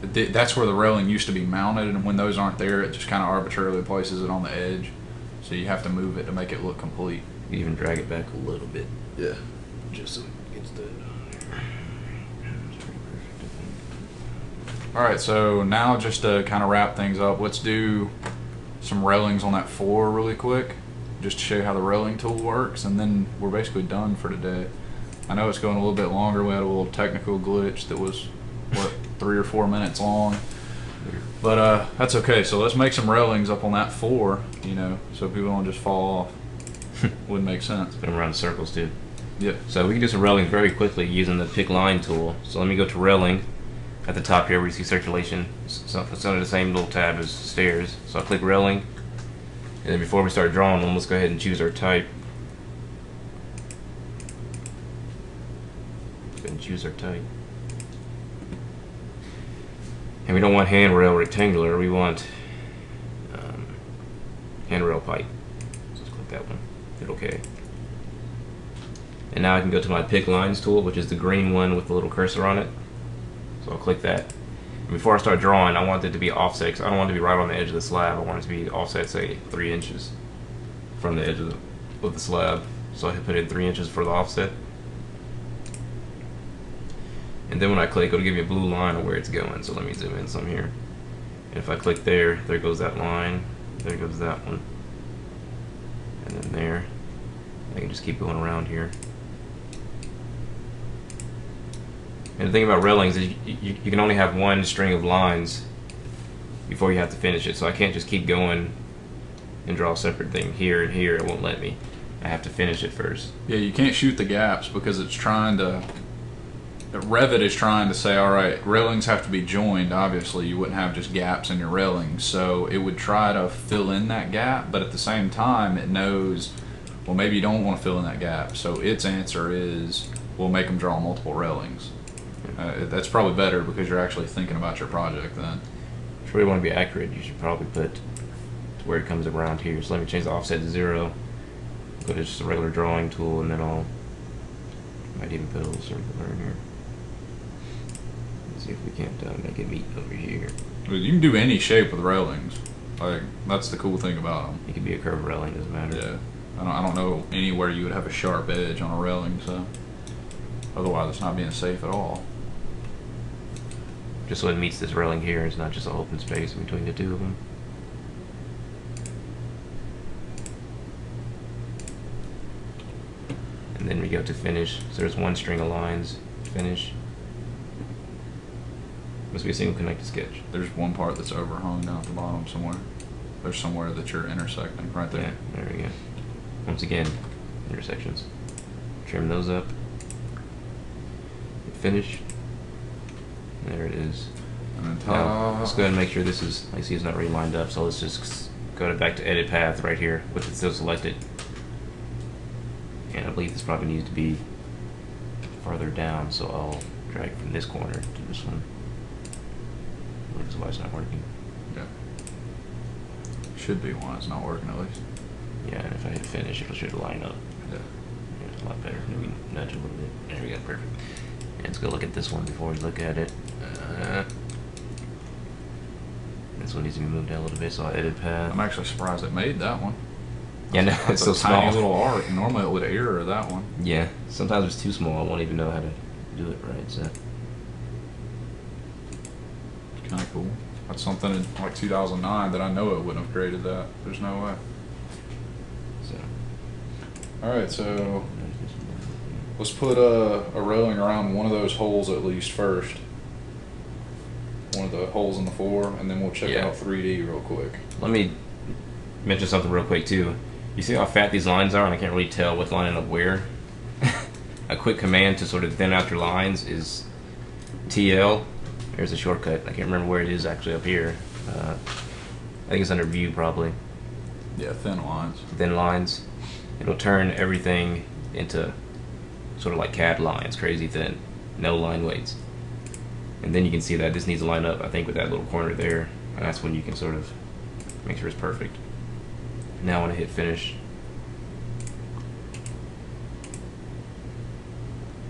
that's where the railing used to be mounted, and when those aren't there, it just kind of arbitrarily places it on the edge. So you have to move it to make it look complete. You even drag it back a little bit. Yeah. Just so it gets the... Alright, so now just to kind of wrap things up, let's do some railings on that floor really quick, just to show you how the railing tool works, and then we're basically done for today. I know it's going a little bit longer. We had a little technical glitch that was, what, 3 or 4 minutes long. But that's okay. So let's make some railings up on that floor, so people don't just fall off. Wouldn't make sense. Put them around in circles too. Yep. So we can do some railing very quickly using the pick line tool. So let me go to railing at the top here where you see circulation. So it's under the same little tab as stairs. So I'll click railing. And then before we start drawing them, let's go ahead and choose our type. Go ahead and choose our type. And we don't want handrail rectangular, we want handrail pipe. So let's click that one. Hit OK. And now I can go to my pick lines tool, which is the green one with the little cursor on it. So I'll click that. And before I start drawing, I want it to be offset, because I don't want it to be right on the edge of the slab. I want it to be offset, say, 3 inches from the edge of the slab. So I put in 3 inches for the offset. And then when I click, it'll give me a blue line of where it's going. So let me zoom in some here. And if I click there, there goes that line. There goes that one. And then there. I can just keep going around here. And the thing about railings is you can only have one string of lines before you have to finish it. So I can't just keep going and draw a separate thing here and here. It won't let me. I have to finish it first. Yeah, you can't shoot the gaps because it's trying to Revit is trying to say, all right, railings have to be joined. Obviously, you wouldn't have just gaps in your railings, so it would try to fill in that gap. But at the same time, it knows, well, maybe you don't want to fill in that gap. So its answer is, we'll make them draw multiple railings. That's probably better because you're actually thinking about your project then. If you really want to be accurate, you should probably put where it comes around here. So let me change the offset to 0. Go to just a regular drawing tool, and then might even put a little circle in here. Let's see if we can't make it meet over here. You can do any shape with railings. Like, that's the cool thing about them. It could be a curved railing, doesn't matter. Yeah. I don't know anywhere you would have a sharp edge on a railing, so otherwise it's not being safe at all. Just so it meets this railing here, it's not just an open space in between the two of them. And then we go to finish. So there's one string of lines. Finish. Must be a single connected sketch. There's one part that's overhung down at the bottom somewhere. There's somewhere that you're intersecting right there. Yeah, there we go. Once again, intersections. Trim those up. Finish. There it is. And then Now, let's go ahead and make sure this is, I see it's not really lined up, so let's just go back to edit path right here with it still selected. And I believe this probably needs to be farther down, so I'll drag from this corner to this one. Looks why it's not working. Yeah. Should be why it's not working at least. Yeah, and if I hit finish, it should line up. Yeah. Yeah, it's a lot better. Maybe nudge a little bit. There we go, perfect. And let's go look at this one before we look at it. This one needs to be moved down a little bit, so I'll edit path. I'm actually surprised it made that one. Yeah, no, That's it's so a tiny small. little arc. Normally it would error that one. Yeah, sometimes it's too small. I won't even know how to do it right. So Kind of cool. That's something in like 2009 that I know it wouldn't have created that. There's no way. All right, so let's put a railing around one of those holes at least first. One of the holes in the floor, and then we'll check Yeah. out 3D real quick. let me mention something real quick too. You see how fat these lines are, and I can't really tell what's lining up where. A quick command to sort of thin out your lines is TL. There's a shortcut. I can't remember where it is actually up here. I think it's under View probably. Yeah, thin lines. Thin lines. It'll turn everything into sort of like CAD lines, crazy thin, no line weights. And then you can see that this needs to line up, I think, with that little corner there. And that's when you can sort of make sure it's perfect. Now when I hit finish.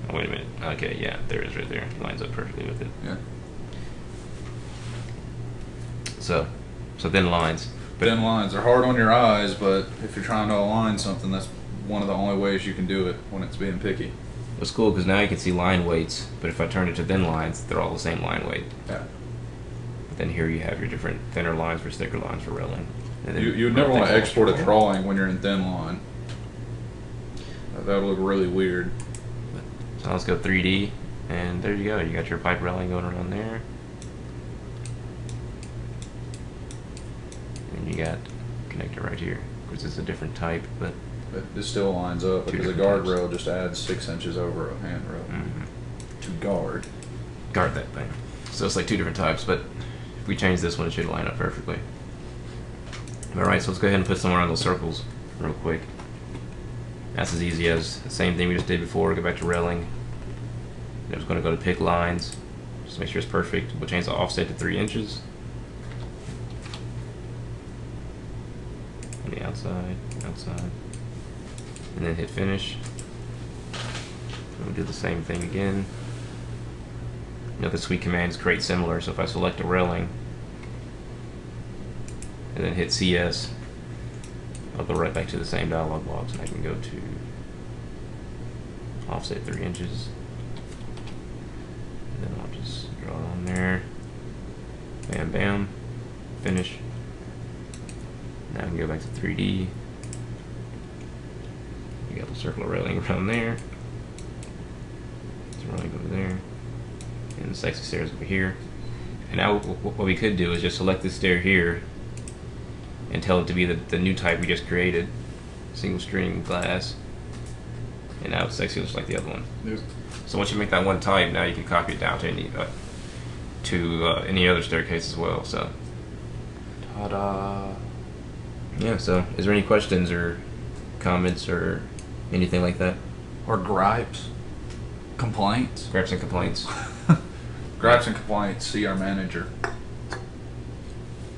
Oh, wait a minute. Okay, yeah, there it is right there. It lines up perfectly with it. Yeah. So thin lines. Thin lines are hard on your eyes, but if you're trying to align something, that's one of the only ways you can do it when it's being picky. It's cool because now you can see line weights, but if I turn it to thin lines, they're all the same line weight. Yeah. But then here you have your different thinner lines versus thicker lines for railing. And then You would never want to export a drawing when you're in thin line. That would look really weird. So let's go 3D, and there you go. You got your pipe railing going around there. And you got connector right here. Of course, it's a different type, but But this still lines up Two because a different guardrail just adds 6 inches over a handrail to guard. guard that thing. So it's like two different types, but if we change this one, it should line up perfectly. Alright, so let's go ahead and put some around those circles real quick. That's as easy as the same thing we just did before. Go back to railing. I'm just going to go to pick lines. Just make sure it's perfect. We'll change the offset to 3 inches. On the outside, outside. And then hit finish. We'll do the same thing again. You know, the sweet commands create similar, so if I select a railing and then hit CS, I'll go right back to the same dialog box, and I can go to offset 3 inches. And then I'll just draw it on there. Bam, bam. Finish. Now I can go back to 3D. You got the circular railing around there. It's railing over there. And the sexy stairs over here. And now what we could do is just select this stair here and tell it to be the new type we just created. Single string glass. and now it's sexy just like the other one. So once you make that one type, now you can copy it down to any other staircase as well. So, ta-da! Yeah. So, is there any questions or comments or anything like that? Or gripes, complaints, Gripes and complaints. gripes and complaints. See our manager.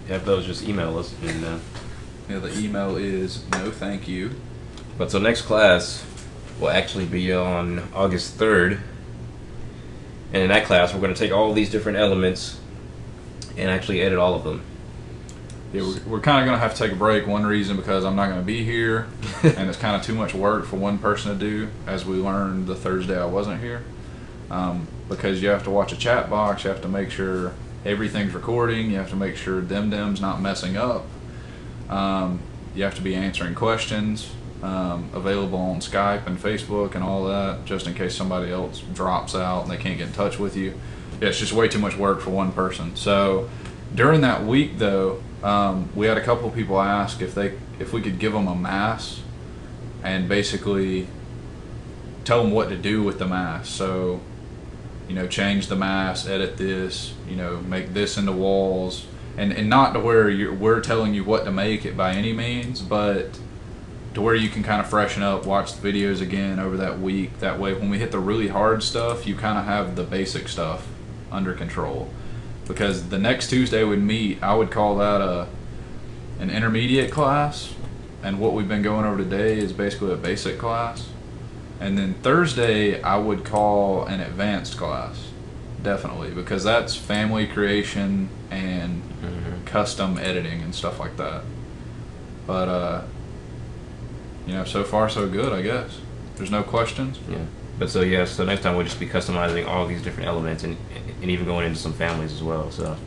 Have those, just email us. And, Yeah, the email is no thank you. but so next class will actually be on August 3rd. And in that class, we're going to take all these different elements and actually edit all of them. Yeah, we're kind of going to have to take a break. One reason because I'm not going to be here, and it's kind of too much work for one person to do, as we learned the Thursday I wasn't here. Because you have to watch a chat box, you have to make sure everything's recording, you have to make sure Dem's not messing up. You have to be answering questions, available on Skype and Facebook and all that, just in case somebody else drops out and they can't get in touch with you. Yeah, it's just way too much work for one person. So during that week, though, we had a couple of people ask if we could give them a mass and basically tell them what to do with the mass. So, change the mass, edit this, make this into walls, and not to where we're telling you what to make it by any means, but to where you can kind of freshen up, watch the videos again over that week. That way, when we hit the really hard stuff, you kind of have the basic stuff under control. Because the next Tuesday we'd meet, I would call that an intermediate class, and what we've been going over today is basically a basic class. And then Thursday I would call an advanced class, definitely, because that's family creation and custom editing and stuff like that. But so far so good, I guess. There's no questions. Yeah. But so next time we'll just be customizing all these different elements and even going into some families as well. So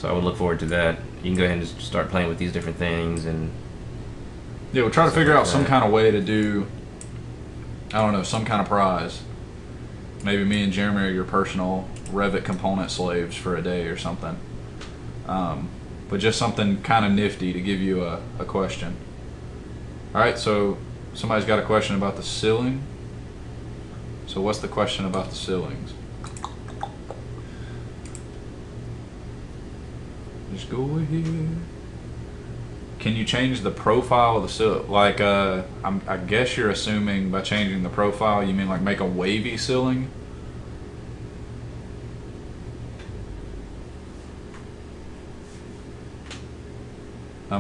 I would look forward to that. You can go ahead and just start playing with these different things, and yeah, we'll try to figure like out some that. kind of way to do, I don't know, some kind of prize. Maybe me and Jeremy are your personal Revit component slaves for a day or something. But just something kind of nifty to give you a question. All right, so somebody's got a question about the ceiling. So what's the question about the ceilings? Just go ahead. Can you change the profile of the ceiling? Like, I guess you're assuming by changing the profile, you mean like make a wavy ceiling?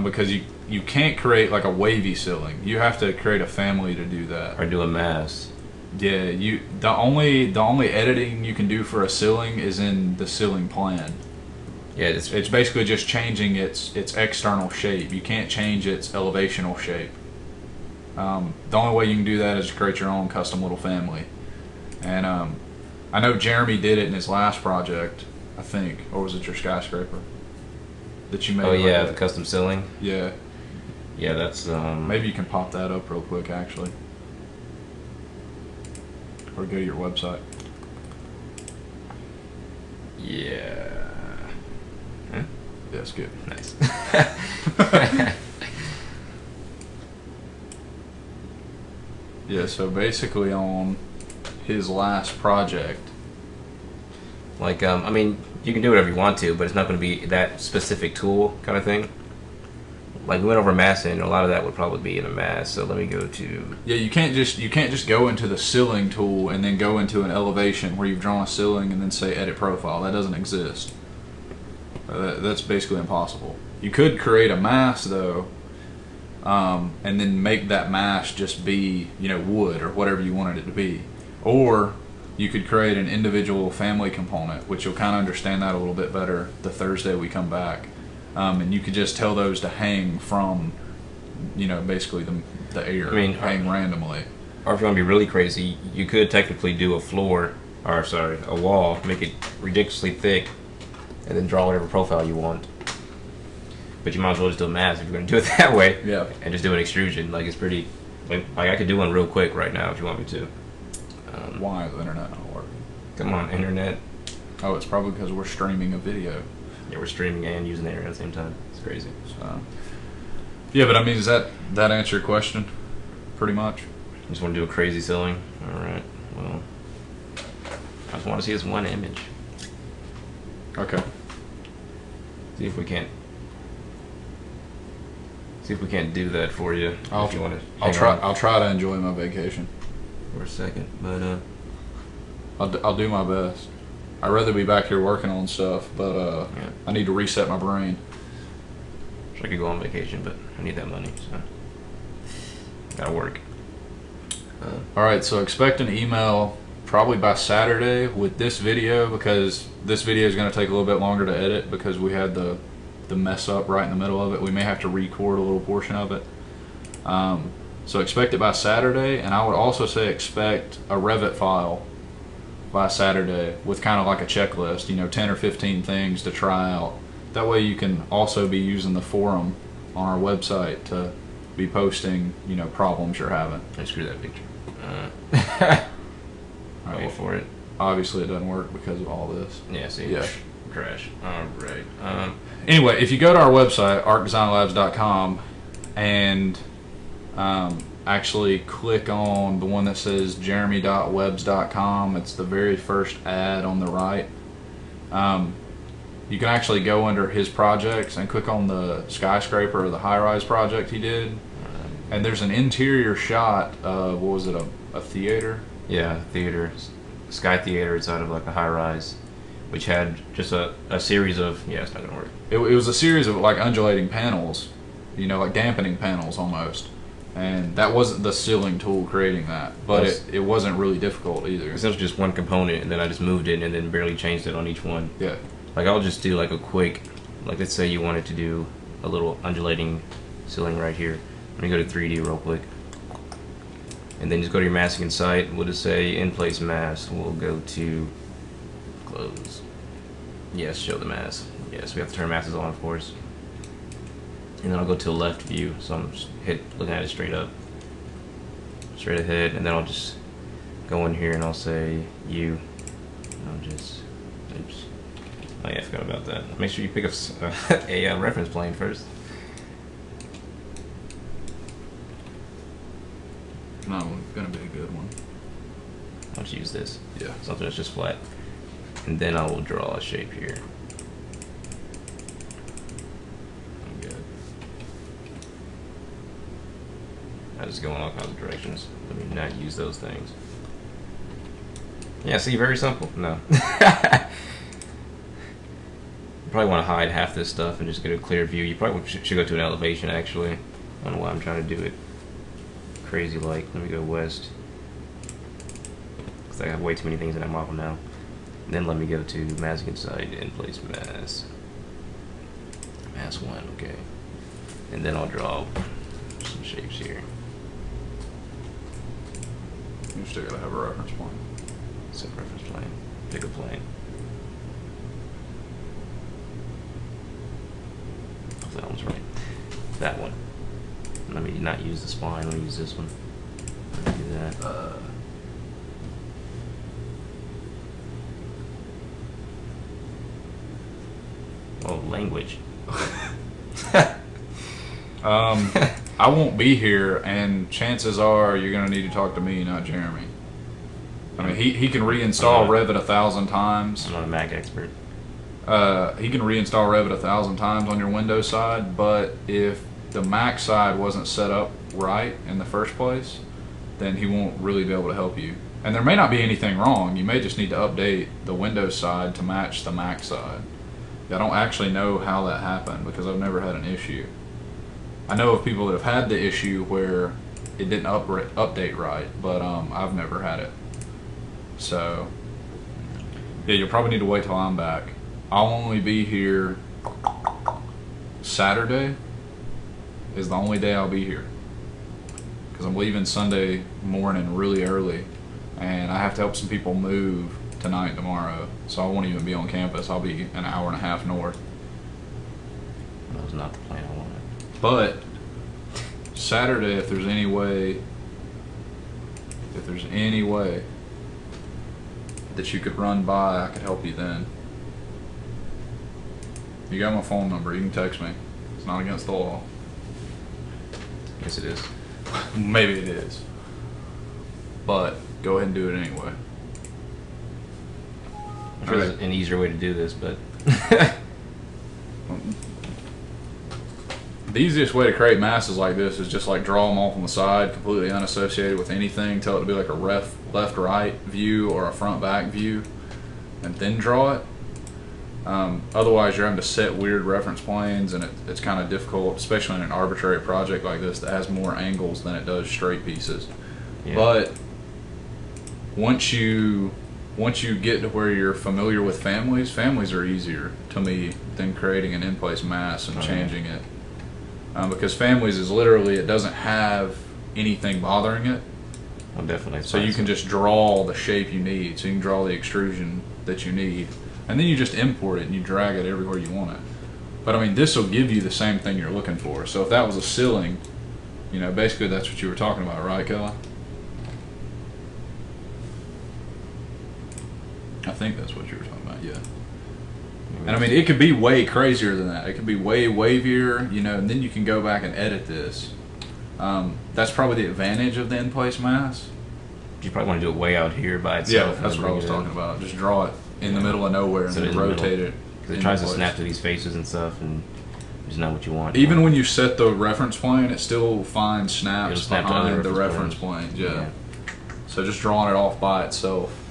Because you can't create like a wavy ceiling. You have to create a family to do that. or do a mass. Yeah, the only editing you can do for a ceiling is in the ceiling plan. Yeah, It's basically just changing its external shape. You can't change its elevational shape. The only way you can do that is to create your own custom little family. And I know Jeremy did it in his last project, I think, or was it your skyscraper that you made? oh yeah, like the that? custom ceiling. Yeah. Yeah, that's Maybe you can pop that up real quick, actually, or go to your website. Yeah. Huh? Yeah, it's good. Nice. Yeah, so basically on his last project, Like, I mean, you can do whatever you want to, but it's not going to be that specific tool kind of thing. Like, we went over massing, and a lot of that would probably be in a mass. So let me go to. yeah, you can't just go into the ceiling tool and then go into an elevation where you've drawn a ceiling and then say edit profile. That doesn't exist. That's basically impossible. You could create a mass though, and then make that mass just be wood or whatever you wanted it to be, or you could create an individual family component, which you'll kind of understand that a little bit better the Thursday we come back. And you could just tell those to hang from, basically the air, I mean, hang randomly. Or if you want to be really crazy, you could technically do a floor, or sorry, a wall, make it ridiculously thick, and then draw whatever profile you want. But you might as well just do a mass if you're going to do it that way. Yeah. And just do an extrusion. Like, it's pretty. Like I could do one real quick right now if you want me to. Why is the internet not working? Come on, internet. Oh, it's probably because we're streaming a video. Yeah, we're streaming and using the internet at the same time. It's crazy. So, yeah, but I mean, does that answer your question? Pretty much. Just want to do a crazy ceiling. All right. Well, I just want to see this one image. Okay. See if we can't. See if we can't do that for you. If you want to. I'll try to enjoy my vacation for a second, but I'll do my best. I'd rather be back here working on stuff, but yeah. I need to reset my brain. So I could go on vacation, but I need that money, so gotta work. All right, so expect an email probably by Saturday with this video, because this video is going to take a little bit longer to edit because we had the mess up right in the middle of it. We may have to record a little portion of it. So expect it by Saturday, and I would also say expect a Revit file by Saturday with kind of like a checklist, 10 or 15 things to try out. That way you can also be using the forum on our website to be posting, problems you're having. I screw that picture. All right, Wait for it. Obviously it doesn't work because of all this. Yeah, see? Yeah. Crash. Alright. Anyway, if you go to our website, arcdesignlabs.com, and actually click on the one that says jeremy.webs.com, it's the very first ad on the right. You can actually go under his projects and click on the skyscraper or the high-rise project he did. And there's an interior shot of, what was it, a theater? Yeah, theater. Sky Theater inside of like a high rise, which had just a series of, yeah, it's not gonna work. It was a series of like undulating panels, like dampening panels almost. And that wasn't the ceiling tool creating that, but it wasn't really difficult either. It was just one component, and then I just moved it and then barely changed it on each one. Yeah. Like I'll just do like a quick, like let's say you wanted to do a little undulating ceiling right here. Let me go to 3D real quick. And then just go to your masking site. We'll just say in place mask. We'll go to close. Yes, show the mask. Yes, we have to turn masks on, of course. And then I'll go to left view. So I'm just looking at it straight up. Straight ahead. And then I'll just go in here and I'll say you. And I'll just, oops. Oh yeah, I forgot about that. Make sure you pick up a reference plane first. No, it's gonna be a good one. I'll just use this. Yeah. Something that's just flat. And then I will draw a shape here. I'm good. I just go in all kinds of directions. Let me not use those things. Yeah, see, very simple. No. You probably want to hide half this stuff and just get a clear view. You probably should go to an elevation, actually. I don't know why I'm trying to do it crazy like. Let me go west, because I have way too many things in that model now. And then let me go to masking site, in place mask. Mask 1, okay. And then I'll draw some shapes here. You still gotta have a reference point. Set reference plane. Pick a plane. Hope that one's right. That one. Let me not use the spline, let me use this one. Let me do that. Oh, language. I won't be here, and chances are you're gonna need to talk to me, not Jeremy. I mean, he can reinstall Revit 1,000 times. I'm not a Mac expert. He can reinstall Revit 1,000 times on your Windows side, but if the Mac side wasn't set up right in the first place, then he won't really be able to help you. And there may not be anything wrong. You may just need to update the Windows side to match the Mac side. I don't actually know how that happened because I've never had an issue. I know of people that have had the issue where it didn't update right, but I've never had it. So yeah, you'll probably need to wait till I'm back. I'll only be here Saturday is the only day I'll be here, because I'm leaving Sunday morning really early, and I have to help some people move tonight and tomorrow, so I won't even be on campus. I'll be an hour and a half north. That was not the plan I wanted. But Saturday, if there's any way that you could run by, I could help you then. You got my phone number, you can text me. It's not against the law. Yes, it is. Maybe it is. but go ahead and do it anyway. I'm sure there's an easier way to do this, but the easiest way to create masses like this is just like draw them off on the side, completely unassociated with anything. Tell it to be like a left-right view or a front-back view, and then draw it. Otherwise, you're having to set weird reference planes, and it's kind of difficult, especially in an arbitrary project like this that has more angles than it does straight pieces. yeah. But once you get to where you're familiar with families are easier to me than creating an in-place mass and changing it. Because families is literally, it doesn't have anything bothering it. Well, definitely. So you can just draw the shape you need. So you can draw the extrusion that you need. And then you just import it and you drag it everywhere you want it. But I mean, this will give you the same thing you're looking for. So if that was a ceiling, you know, basically that's what you were talking about, right, Kelly? I think that's what you were talking about, yeah. And I mean, it could be way crazier than that. It could be way wavier, you know, and then you can go back and edit this. That's probably the advantage of the in-place mass. You probably want to do it way out here by itself. Yeah, that's what I was talking about. Just draw it in the middle of nowhere and So then in the rotate it. Because it tries to snap to these faces and stuff, and it's not what you want. Even when you set the reference plane, it still finds snaps It'll snap to other behind the reference reference planes. Yeah. So just drawing it off by itself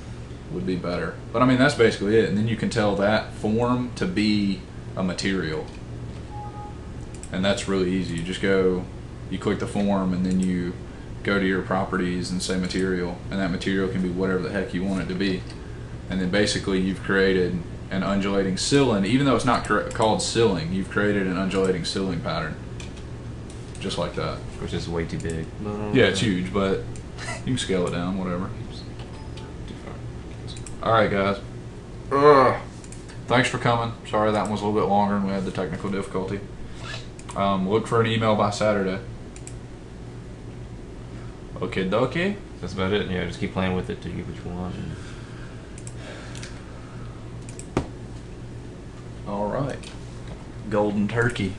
would be better. But I mean, that's basically it. And then you can tell that form to be a material. And that's really easy. You just go, you click the form, and then you go to your properties and say material. And that material can be whatever the heck you want it to be. And then basically you've created an undulating ceiling. Even though it's not called ceiling, you've created an undulating ceiling pattern. Just like that. Which is way too big. Yeah, it's huge, but you can scale it down, whatever. Alright, guys. Thanks for coming. Sorry that one was a little bit longer and we had the technical difficulty. Look for an email by Saturday. Okay, dokie. That's about it. Yeah, just keep playing with it till you get what you want. Alright. Golden turkey.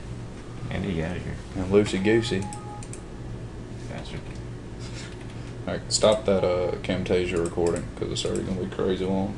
And you get out of here. And loosey goosey. Bastard. Alright, stop that Camtasia recording because it's already going to be crazy long.